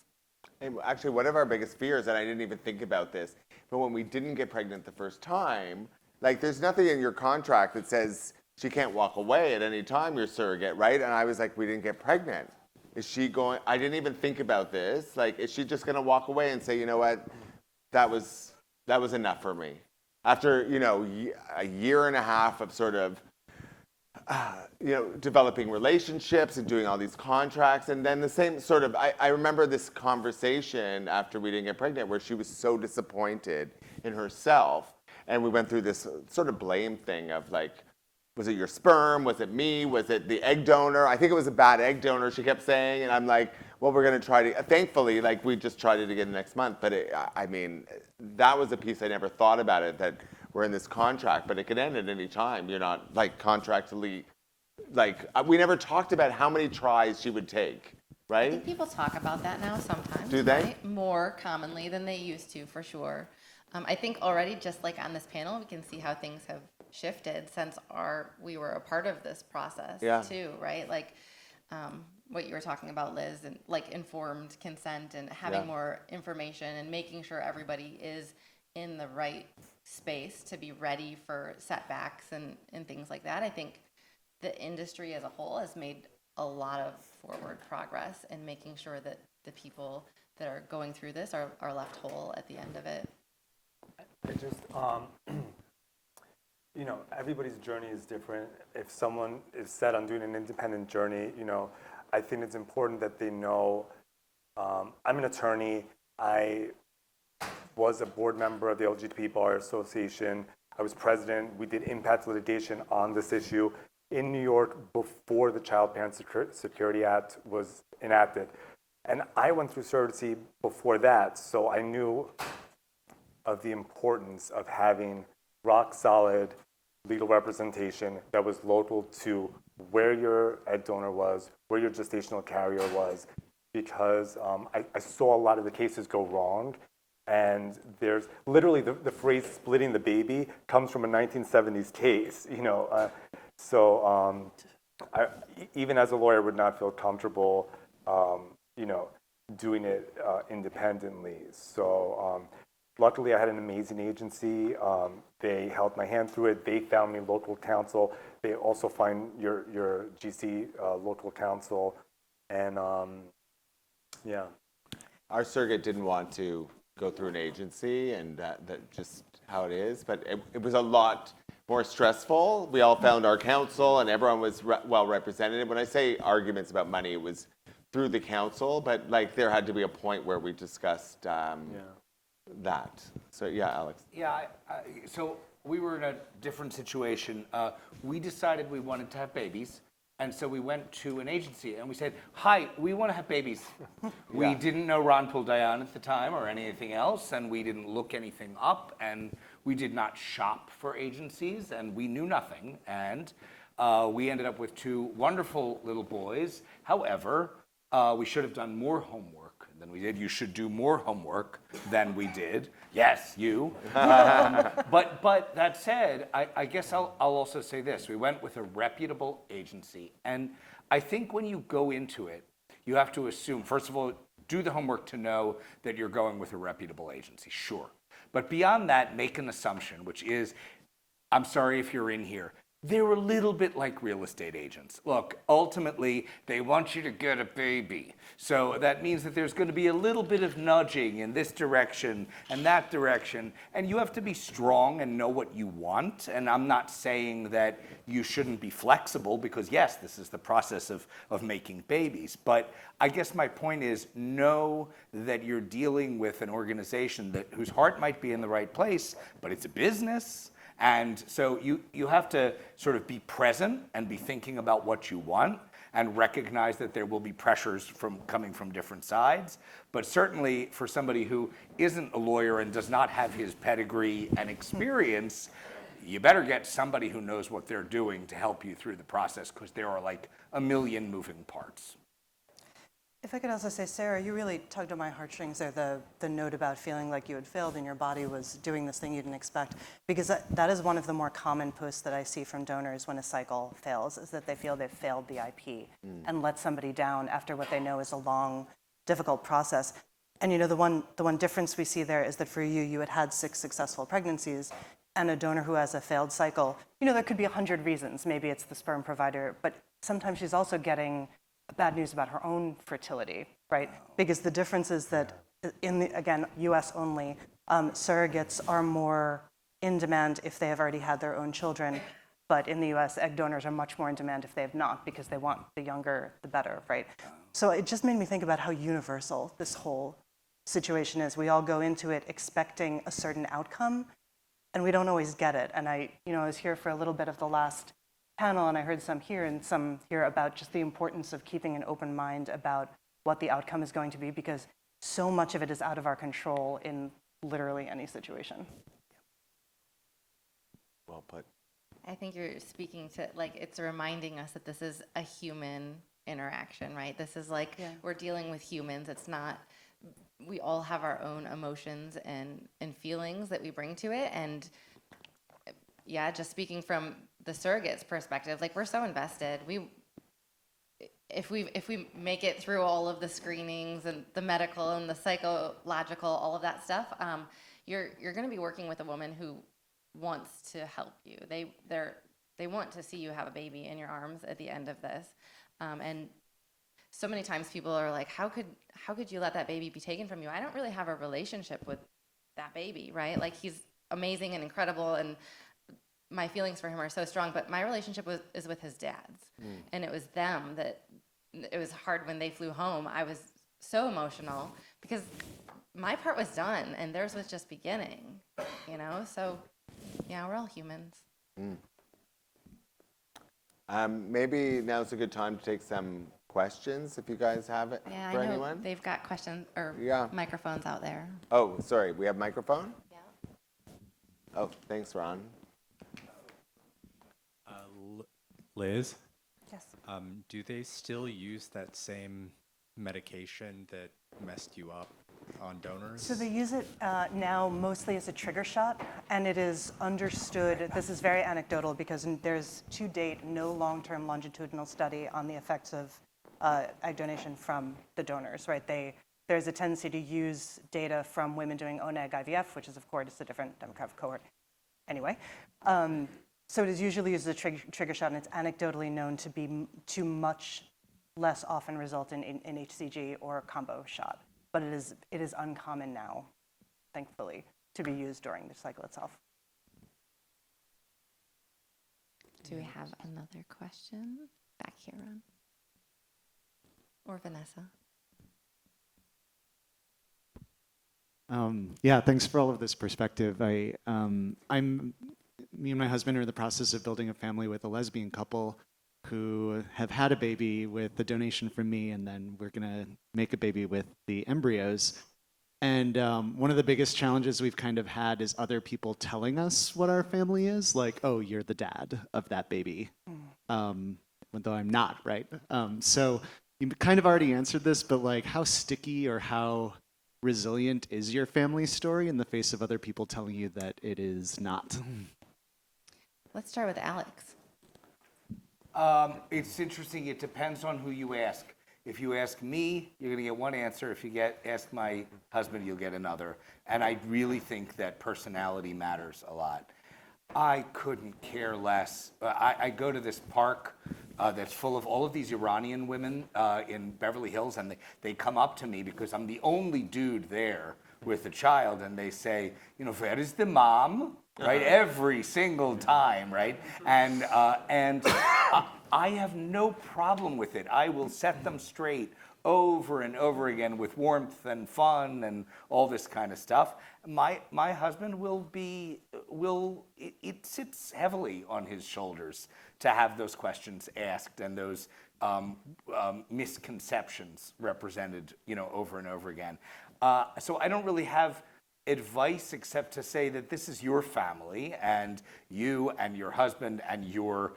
And actually, one of our biggest fears, and I didn't even think about this, but when we didn't get pregnant the first time, like there's nothing in your contract that says she can't walk away at any time, your surrogate, right? And I was like, we didn't get pregnant. Is she going, I didn't even think about this. Like, is she just going to walk away and say, you know what, that was enough for me? After, you know, a year and a half of sort of, developing relationships and doing all these contracts. And then the same sort of, I remember this conversation after we didn't get pregnant where she was so disappointed in herself. And we went through this sort of blame thing of like, was it your sperm? Was it me? Was it the egg donor? I think it was a bad egg donor, she kept saying. And I'm like, well, we're going to try to, thankfully, like we just tried it again next month. But that was a piece I never thought about it, that we're in this contract, but it could end at any time. You're not like contractually, like we never talked about how many tries she would take, right? I think people talk about that now sometimes. Do they? Right? More commonly than they used to, for sure. I think already, just like on this panel, we can see how things have shifted since we were a part of this process too, right? Like what you were talking about, Liz, and like informed consent and having more information and making sure everybody is in the right space to be ready for setbacks and things like that. I think the industry as a whole has made a lot of forward progress in making sure that the people that are going through this are left whole at the end of it. I just, you know, everybody's journey is different. If someone is set on doing an independent journey, you know, I think it's important that they know, I'm an attorney. I was a board member of the LGBT Bar Association. I was president. We did impact litigation on this issue in New York before the Child Parent Security Act was enacted. And I went through surrogacy before that, so I knew of the importance of having rock solid legal representation that was local to where your egg donor was, where your gestational carrier was, because I saw a lot of the cases go wrong. And there's literally the phrase splitting the baby comes from a 1970s case, you know. Even as a lawyer, I would not feel comfortable, you know, doing it independently. So luckily, I had an amazing agency. They held my hand through it. They found me local counsel. They also find your GC local counsel. And yeah. Our surrogate didn't want to go through an agency, and that just how it is. But it was a lot more stressful. We all found our counsel, and everyone was well represented. When I say arguments about money, it was through the council, but like there had to be a point where we discussed that. So yeah, Alex. Yeah, so we were in a different situation. We decided we wanted to have babies, and so we went to an agency and we said, "Hi, we want to have babies." We didn't know Ron Dayan at the time or anything else, and we didn't look anything up, and we did not shop for agencies, and we knew nothing. And we ended up with two wonderful little boys. However, we should have done more homework than we did. You should do more homework than we did. Yes, you. But that said, I guess I'll also say this. We went with a reputable agency. And I think when you go into it, you have to assume, first of all, do the homework to know that you're going with a reputable agency, sure. But beyond that, make an assumption, which is, I'm sorry if you're in here, they're a little bit like real estate agents. Look, ultimately, they want you to get a baby. So that means that there's going to be a little bit of nudging in this direction and that direction. And you have to be strong and know what you want. And I'm not saying that you shouldn't be flexible because, yes, this is the process of making babies. But I guess my point is know that you're dealing with an organization whose heart might be in the right place, but it's a business. And so you have to sort of be present and be thinking about what you want and recognize that there will be pressures coming from different sides. But certainly for somebody who isn't a lawyer and does not have his pedigree and experience, you better get somebody who knows what they're doing to help you through the process because there are like a million moving parts. If I could also say, Sarah, you really tugged on my heartstrings there, the note about feeling like you had failed and your body was doing this thing you didn't expect. Because that is one of the more common posts that I see from donors when a cycle fails, is that they feel they've failed the IP and let somebody down after what they know is a long, difficult process. And you know, the one difference we see there is that for you, you had 6 successful pregnancies, and a donor who has a failed cycle, you know, there could be 100 reasons. Maybe it's the sperm provider, but sometimes she's also getting bad news about her own fertility, right? Because the difference is that again, US only, surrogates are more in demand if they have already had their own children, but in the US, egg donors are much more in demand if they have not, because they want the younger, the better, right? So it just made me think about how universal this whole situation is. We all go into it expecting a certain outcome, and we don't always get it. And I was here for a little bit of the last panel, and I heard some here and some here about just the importance of keeping an open mind about what the outcome is going to be, because so much of it is out of our control in literally any situation. Well put. I think you're speaking to, like, it's reminding us that this is a human interaction, right? This is like, we're dealing with humans. It's not, we all have our own emotions and feelings that we bring to it. And yeah, just speaking from the surrogate's perspective, like, we're so invested. If we make it through all of the screenings and the medical and the psychological, all of that stuff, you're going to be working with a woman who wants to help you. They want to see you have a baby in your arms at the end of this. And so many times people are like, how could you let that baby be taken from you? I don't really have a relationship with that baby, right? Like, he's amazing and incredible, and my feelings for him are so strong. But my relationship is with his dad's, and it was them that it was hard when they flew home. I was so emotional because my part was done and theirs was just beginning, So, yeah, we're all humans. Maybe now's a good time to take some questions if you guys have it Yeah, for I know anyone. they've got questions or Yeah. microphones out there. Oh, sorry, we have microphone? Yeah. Oh, thanks, Ron. Liz, Yes. do they still use that same medication that messed you up on donors? So they use it now mostly as a trigger shot, and it is understood, this is very anecdotal because there's to date no long-term longitudinal study on the effects of egg donation from the donors, right? There's a tendency to use data from women doing own egg IVF, which is of course a different demographic cohort. Anyway, so it is usually used as a trigger shot, and it's anecdotally known to much less often result in HCG or a combo shot. But it is uncommon now, thankfully, to be used during the cycle itself. Do we have another question? Back here, Ron. Or Vanessa. Yeah, thanks for all of this perspective. Me and my husband are in the process of building a family with a lesbian couple who have had a baby with the donation from me, and then we're gonna make a baby with the embryos. And one of the biggest challenges we've kind of had is other people telling us what our family is, like, oh, you're the dad of that baby, though I'm not, right? So you kind of already answered this, but like, how sticky or how resilient is your family story in the face of other people telling you that it is not? Let's start with Alex. It's interesting. It depends on who you ask. If you ask me, you're going to get one answer. If you ask my husband, you'll get another. And I really think that personality matters a lot. I couldn't care less. I go to this park that's full of all of these Iranian women in Beverly Hills, and they come up to me because I'm the only dude there with a child, and they say, where is the mom? Right, every single time, right? And I have no problem with it. I will set them straight over and over again with warmth and fun and all this kind of stuff. My husband it sits heavily on his shoulders to have those questions asked and those misconceptions represented, over and over again. So I don't really have advice except to say that this is your family, and you and your husband and your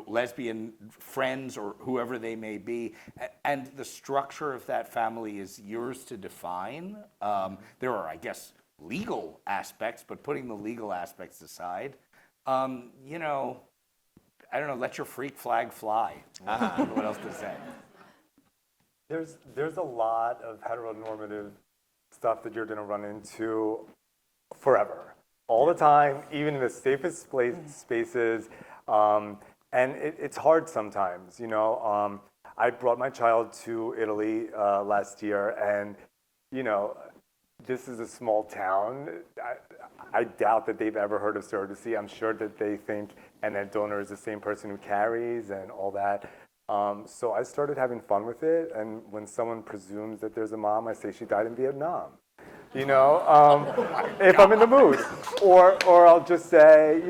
lesbian friends or whoever they may be, and the structure of that family is yours to define. There are, I guess, legal aspects, but putting the legal aspects aside, I don't know, let your freak flag fly. I don't know what else to say. There's a lot of heteronormative stuff that you're going to run into forever, all the time, even in the safest spaces, and it's hard sometimes. I brought my child to Italy last year, and this is a small town. I doubt that they've ever heard of surrogacy. I'm sure that they think an egg donor is the same person who carries and all that. So I started having fun with it, and when someone presumes that there's a mom, I say she died in Vietnam. If I'm in the mood, or I'll just say,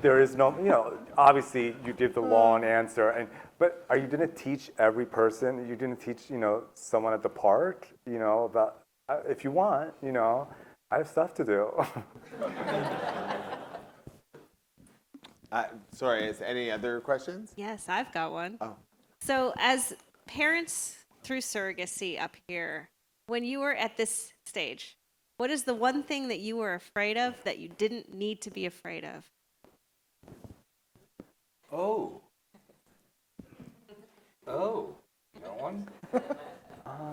there is no, obviously you give the long answer, but are you going to teach every person? Are you going to teach, someone at the park, about if you want, I have stuff to do. Sorry, is any other questions? Yes, I've got one. Oh. So as parents through surrogacy up here, when you were at this stage, what is the one thing that you were afraid of that you didn't need to be afraid of? Oh, no one?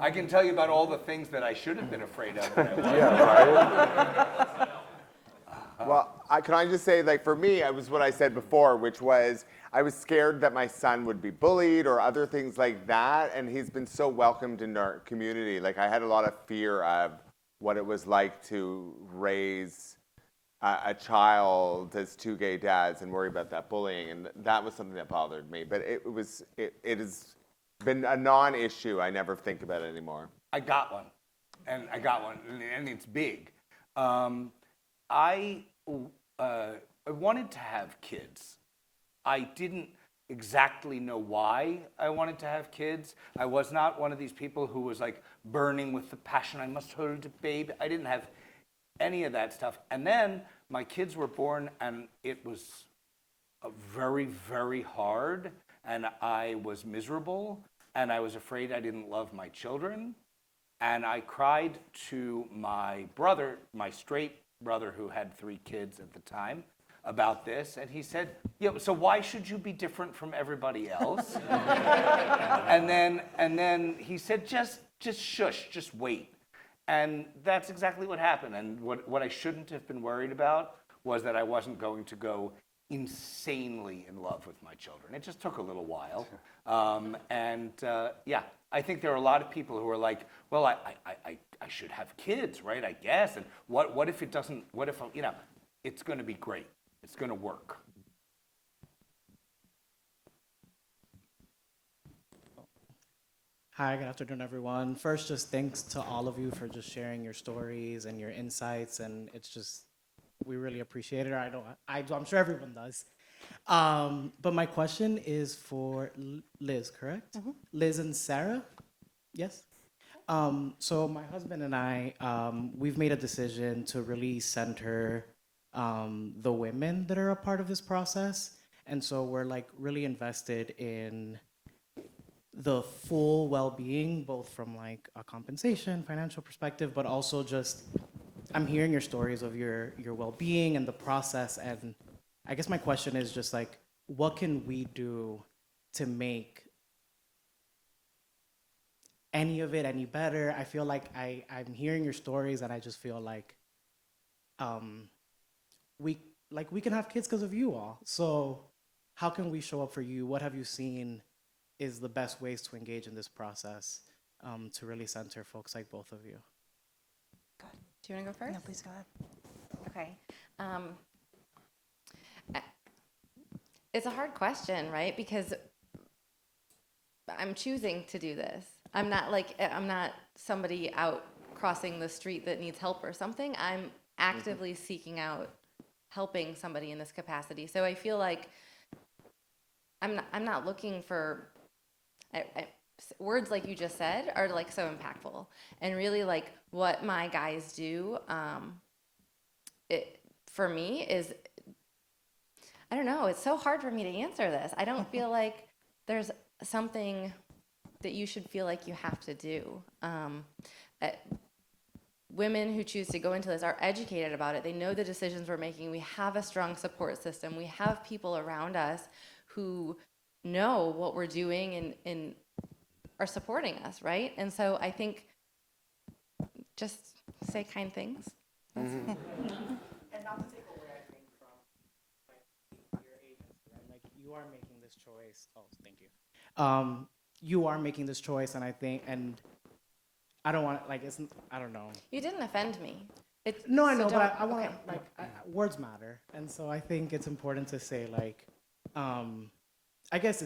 I can tell you about all the things that I should have been afraid of when I was. Yeah, right? Well, can I just say, for me, it was what I said before, which was I was scared that my son would be bullied or other things like that, and he's been so welcomed in our community. I had a lot of fear of what it was like to raise a child as two gay dads and worry about that bullying, and that was something that bothered me. But it has been a non-issue. I never think about it anymore. I got one, and it's big. I wanted to have kids. I didn't exactly know why I wanted to have kids. I was not one of these people who was like burning with the passion, I must hold a baby. I didn't have any of that stuff. And then my kids were born, and it was very, very hard, and I was miserable, and I was afraid I didn't love my children. And I cried to my brother, my straight brother who had 3 kids at the time, about this, and he said, "Yeah, so why should you be different from everybody else?" and then he said, "Just shush, just wait." And that's exactly what happened. And what I shouldn't have been worried about was that I wasn't going to go insanely in love with my children. It just took a little while. Yeah, I think there are a lot of people who are like, well, I should have kids, right? I guess. And what if it doesn't? What if it's going to be great. It's going to work. Hi, good afternoon, everyone. First, just thanks to all of you for just sharing your stories and your insights, and it's just, we really appreciate it. I'm sure everyone does. But my question is for Liz, correct? Mm-hmm. Liz and Sarah? Yes? So my husband and I, we've made a decision to really center the women that are a part of this process. And so we're like really invested in the full well-being, both from like a compensation, financial perspective, but also just, I'm hearing your stories of your well-being and the process. And I guess my question is just like, what can we do to make any of it any better? I feel like I'm hearing your stories, and I just feel like we can have kids because of you all. So how can we show up for you? What have you seen is the best ways to engage in this process to really center folks like both of you? Good. Do you want to go first? No, please go ahead. Okay. It's a hard question, right? Because I'm choosing to do this. I'm not somebody out crossing the street that needs help or something. I'm actively seeking out helping somebody in this capacity. So I feel like I'm not looking for words like you just said are like so impactful, and really like what my guys do. It for me is, I don't know. It's so hard for me to answer this. I don't feel like there's something that you should feel like you have to do. Women who choose to go into this are educated about it. They know the decisions we're making. We have a strong support system. We have people around us who know what we're doing and are supporting us, right? And so I think just say kind things. Mm-hmm. And not to take away, I think, from like your agency, right? Like you are making this choice. Oh, thank you. You are making this choice, and I think, and I don't want like it's. I don't know. You didn't offend me. No, I know, but I want words matter, and so I think it's important to say like, I guess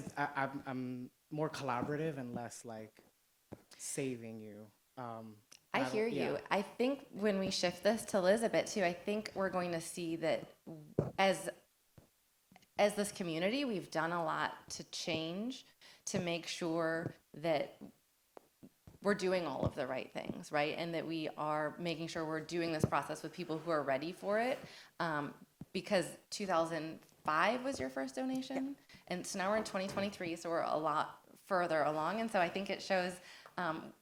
I'm more collaborative and less like saving you. I hear you. I think when we shift this to Liz a bit too, I think we're going to see that as this community, we've done a lot to change, to make sure that we're doing all of the right things, right? And that we are making sure we're doing this process with people who are ready for it. Because 2005 was your first donation, and so now we're in 2023, so we're a lot further along. And so I think it shows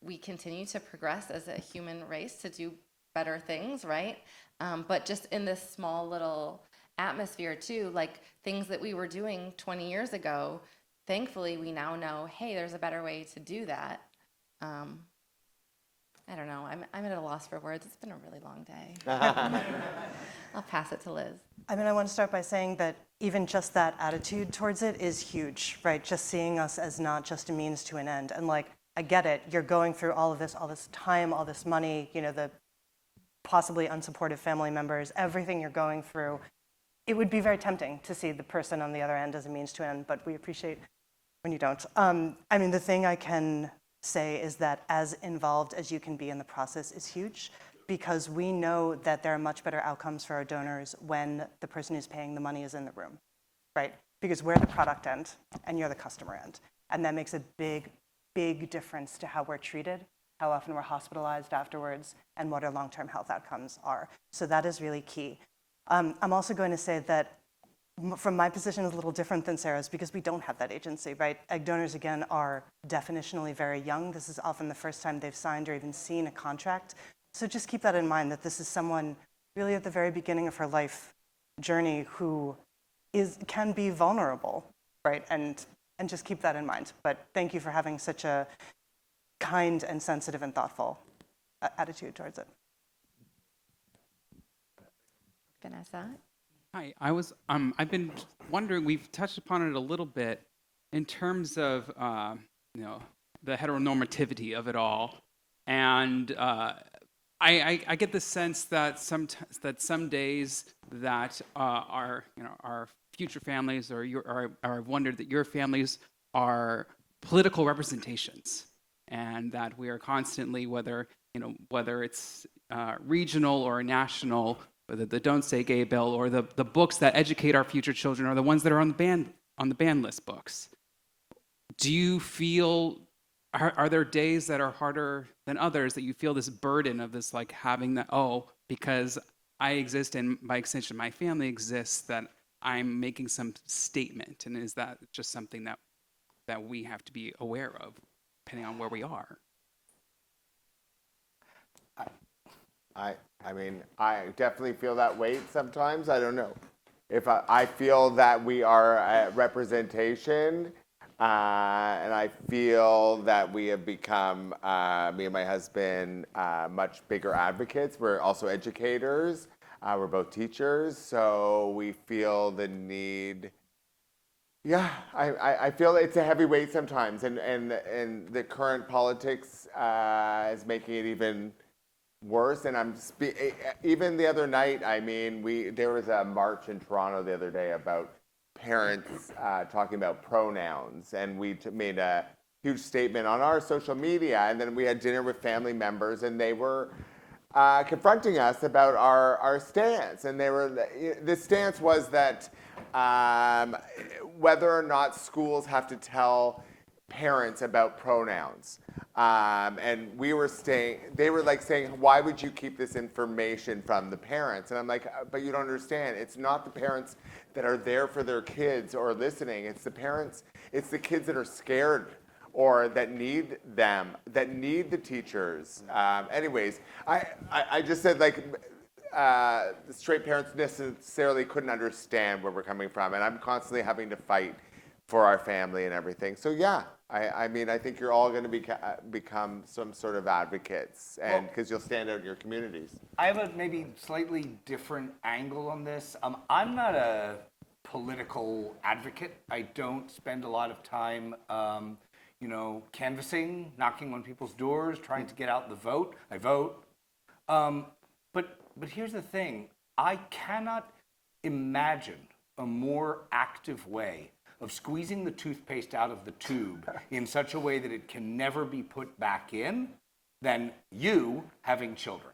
we continue to progress as a human race to do better things, right? But just in this small little atmosphere too, like things that we were doing 20 years ago, thankfully we now know, hey, there's a better way to do that. I don't know. I'm at a loss for words. It's been a really long day. I'll pass it to Liz. I mean, I want to start by saying that even just that attitude towards it is huge, right? Just seeing us as not just a means to an end. And like, I get it. You're going through all of this time, all this money, you know, the possibly unsupportive family members, everything you're going through, it would be very tempting to see the person on the other end as a means to an end, but we appreciate when you don't. I mean, the thing I can say is that as involved as you can be in the process is huge, because we know that there are much better outcomes for our donors when the person who's paying the money is in the room, right? Because we're the product end and you're the customer end. And that makes a big, big difference to how we're treated, how often we're hospitalized afterwards, and what our long-term health outcomes are. So that is really key. I'm also going to say that from my position is a little different than Sarah's because we don't have that agency, right? Egg donors, again, are definitionally very young. This is often the first time they've signed or even seen a contract. So just keep that in mind, that this is someone really at the very beginning of her life journey who can be vulnerable, right? And just keep that in mind. But thank you for having such a kind and sensitive and thoughtful attitude towards it. Vanessa? Hi, I've been wondering, we've touched upon it a little bit in terms of, the heteronormativity of it all. And I get the sense that some days that our future families or I've wondered that your families are political representations, and that we are constantly, whether it's regional or national, whether the Don't Say Gay bill or the books that educate our future children are the ones that are on the ban list books. Do you feel, are there days that are harder than others that you feel this burden of this, like having that, because I exist and by extension my family exists, that I'm making some statement? And is that just something that we have to be aware of depending on where we are? I mean, I definitely feel that weight sometimes. I don't know if I feel that we are a representation, and I feel that we have become, me and my husband, much bigger advocates. We're also educators. We're both teachers, so we feel the need. Yeah, I feel it's a heavy weight sometimes, and the current politics is making it even worse. And even the other night, I mean, there was a march in Toronto the other day about parents talking about pronouns, and we made a huge statement on our social media, and then we had dinner with family members, and they were confronting us about our stance, and the stance was that whether or not schools have to tell parents about pronouns. And they were like saying, why would you keep this information from the parents? And I'm like, but you don't understand. It's not the parents that are there for their kids or listening. It's the parents, it's the kids that are scared or that need them, that need the teachers. Anyways, I just said, like, the straight parents necessarily couldn't understand where we're coming from, and I'm constantly having to fight for our family and everything. So yeah, I mean, I think you're all going to become some sort of advocates, and because you'll stand out in your communities. I have a maybe slightly different angle on this. I'm not a political advocate. I don't spend a lot of time, canvassing, knocking on people's doors, trying to get out the vote. I vote. But here's the thing. I cannot imagine a more active way of squeezing the toothpaste out of the tube in such a way that it can never be put back in than you having children.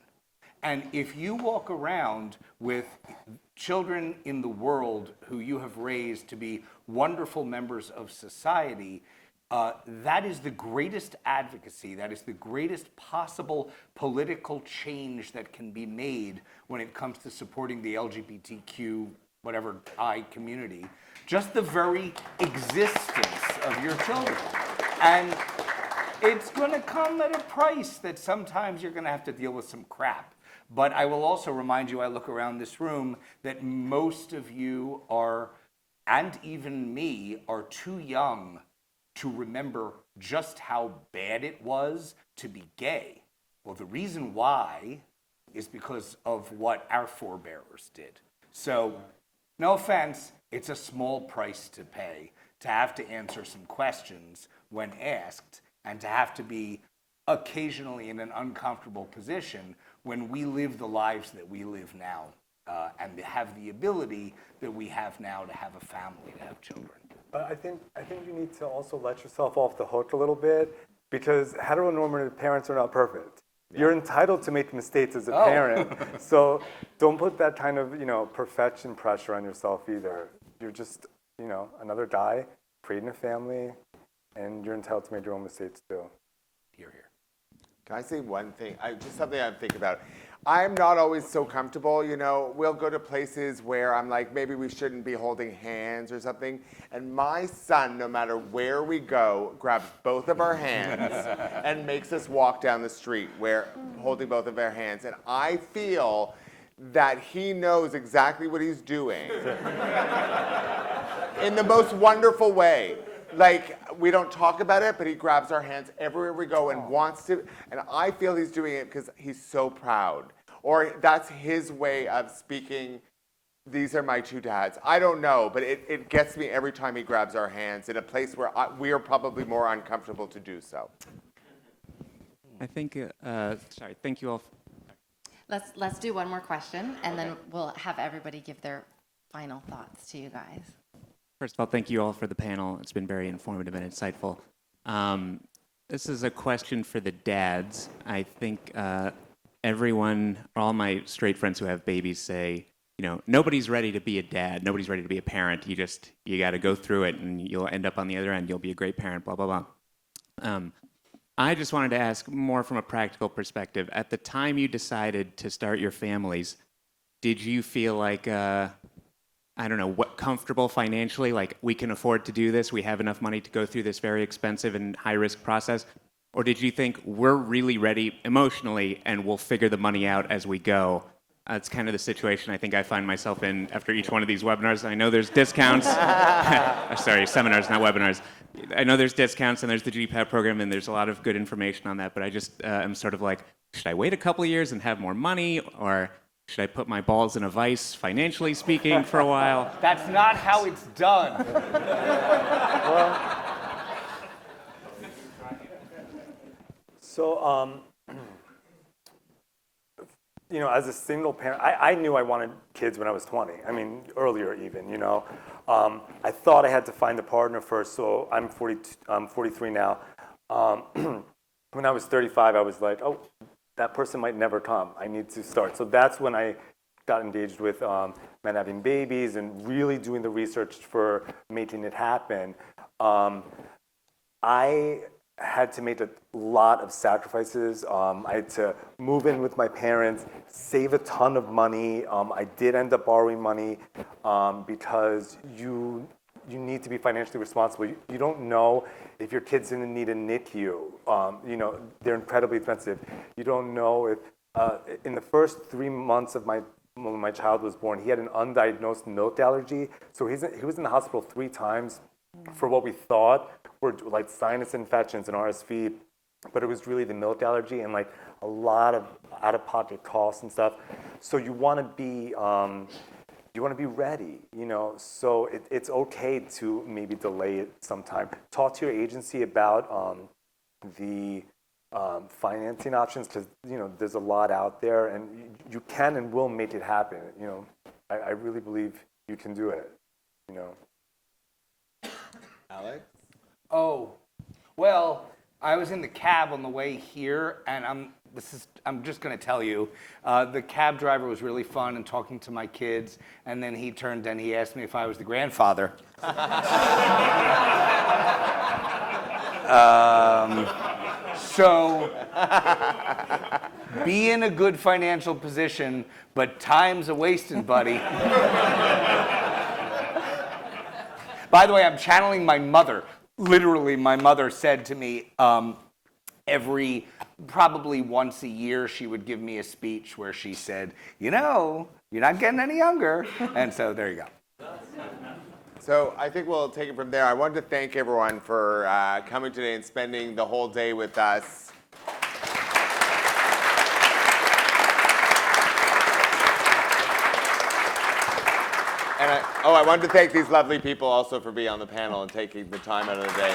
And if you walk around with children in the world who you have raised to be wonderful members of society, that is the greatest advocacy, that is the greatest possible political change that can be made when it comes to supporting the LGBTQ, whatever I community, just the very existence of your children. And it's going to come at a price that sometimes you're going to have to deal with some crap. But I will also remind you, I look around this room, that most of you are, and even me, are too young to remember just how bad it was to be gay. Well, the reason why is because of what our forebears did. So, no offense, it's a small price to pay to have to answer some questions when asked, and to have to be occasionally in an uncomfortable position when we live the lives that we live now and have the ability that we have now to have a family, to have children. But I think you need to also let yourself off the hook a little bit, because heteronormative parents are not perfect. You're entitled to make mistakes as a parent, so don't put that kind of perfection pressure on yourself either. You're just another guy creating a family, and you're entitled to make your own mistakes too. Hear, hear. Can I say one thing? Just something I'm thinking about. I'm not always so comfortable, We'll go to places where I'm like, maybe we shouldn't be holding hands or something. And my son, no matter where we go, grabs both of our hands and makes us walk down the street holding both of our hands. And I feel that he knows exactly what he's doing in the most wonderful way. Like, we don't talk about it, but he grabs our hands everywhere we go and wants to. And I feel he's doing it because he's so proud. Or that's his way of speaking, these are my two dads. I don't know, but it gets me every time he grabs our hands in a place where we are probably more uncomfortable to do so. I think, sorry, thank you all. Let's do one more question, and then we'll have everybody give their final thoughts to you guys. First of all, thank you all for the panel. It's been very informative and insightful. This is a question for the dads. I think everyone, all my straight friends who have babies say, nobody's ready to be a dad. Nobody's ready to be a parent. You got to go through it, and you'll end up on the other end. You'll be a great parent, blah, blah, blah. I just wanted to ask more from a practical perspective. At the time you decided to start your families, did you feel like, I don't know, what comfortable financially, like we can afford to do this, we have enough money to go through this very expensive and high-risk process? Or did you think we're really ready emotionally and we'll figure the money out as we go? That's kind of the situation I think I find myself in after each one of these webinars. I know there's discounts. Sorry, seminars, not webinars. I know there's discounts and there's the GPAP program and there's a lot of good information on that, but I just am sort of like, should I wait a couple of years and have more money, or should I put my balls in a vice, financially speaking, for a while? That's not how it's done. As a single parent, I knew I wanted kids when I was 20. I mean, earlier even, I thought I had to find a partner first, so I'm 43 now. When I was 35, I was like, oh, that person might never come. I need to start. So that's when I got engaged with men having babies and really doing the research for making it happen. I had to make a lot of sacrifices. I had to move in with my parents, save a ton of money. I did end up borrowing money because you need to be financially responsible. You don't know if your kid's going to need a NICU. They're incredibly expensive. You don't know if in the first 3 months of when my child was born, he had an undiagnosed milk allergy. So he was in the hospital 3 times for what we thought were like sinus infections and RSV, but it was really the milk allergy and like a lot of out-of-pocket costs and stuff. So you want to be ready, So it's okay to maybe delay it sometime. Talk to your agency about the financing options, because there's a lot out there, and you can and will make it happen. I really believe you can do it. Alex? Oh, well, I was in the cab on the way here, and I'm just going to tell you, the cab driver was really fun and talking to my kids, and then he turned and he asked me if I was the grandfather. So, be in a good financial position, but time's a wasting, buddy. By the way, I'm channeling my mother. Literally, my mother said to me, probably once a year, she would give me a speech where she said, you're not getting any younger. And so there you go. So I think we'll take it from there. I wanted to thank everyone for coming today and spending the whole day with us. And I wanted to thank these lovely people also for being on the panel and taking the time out of the day.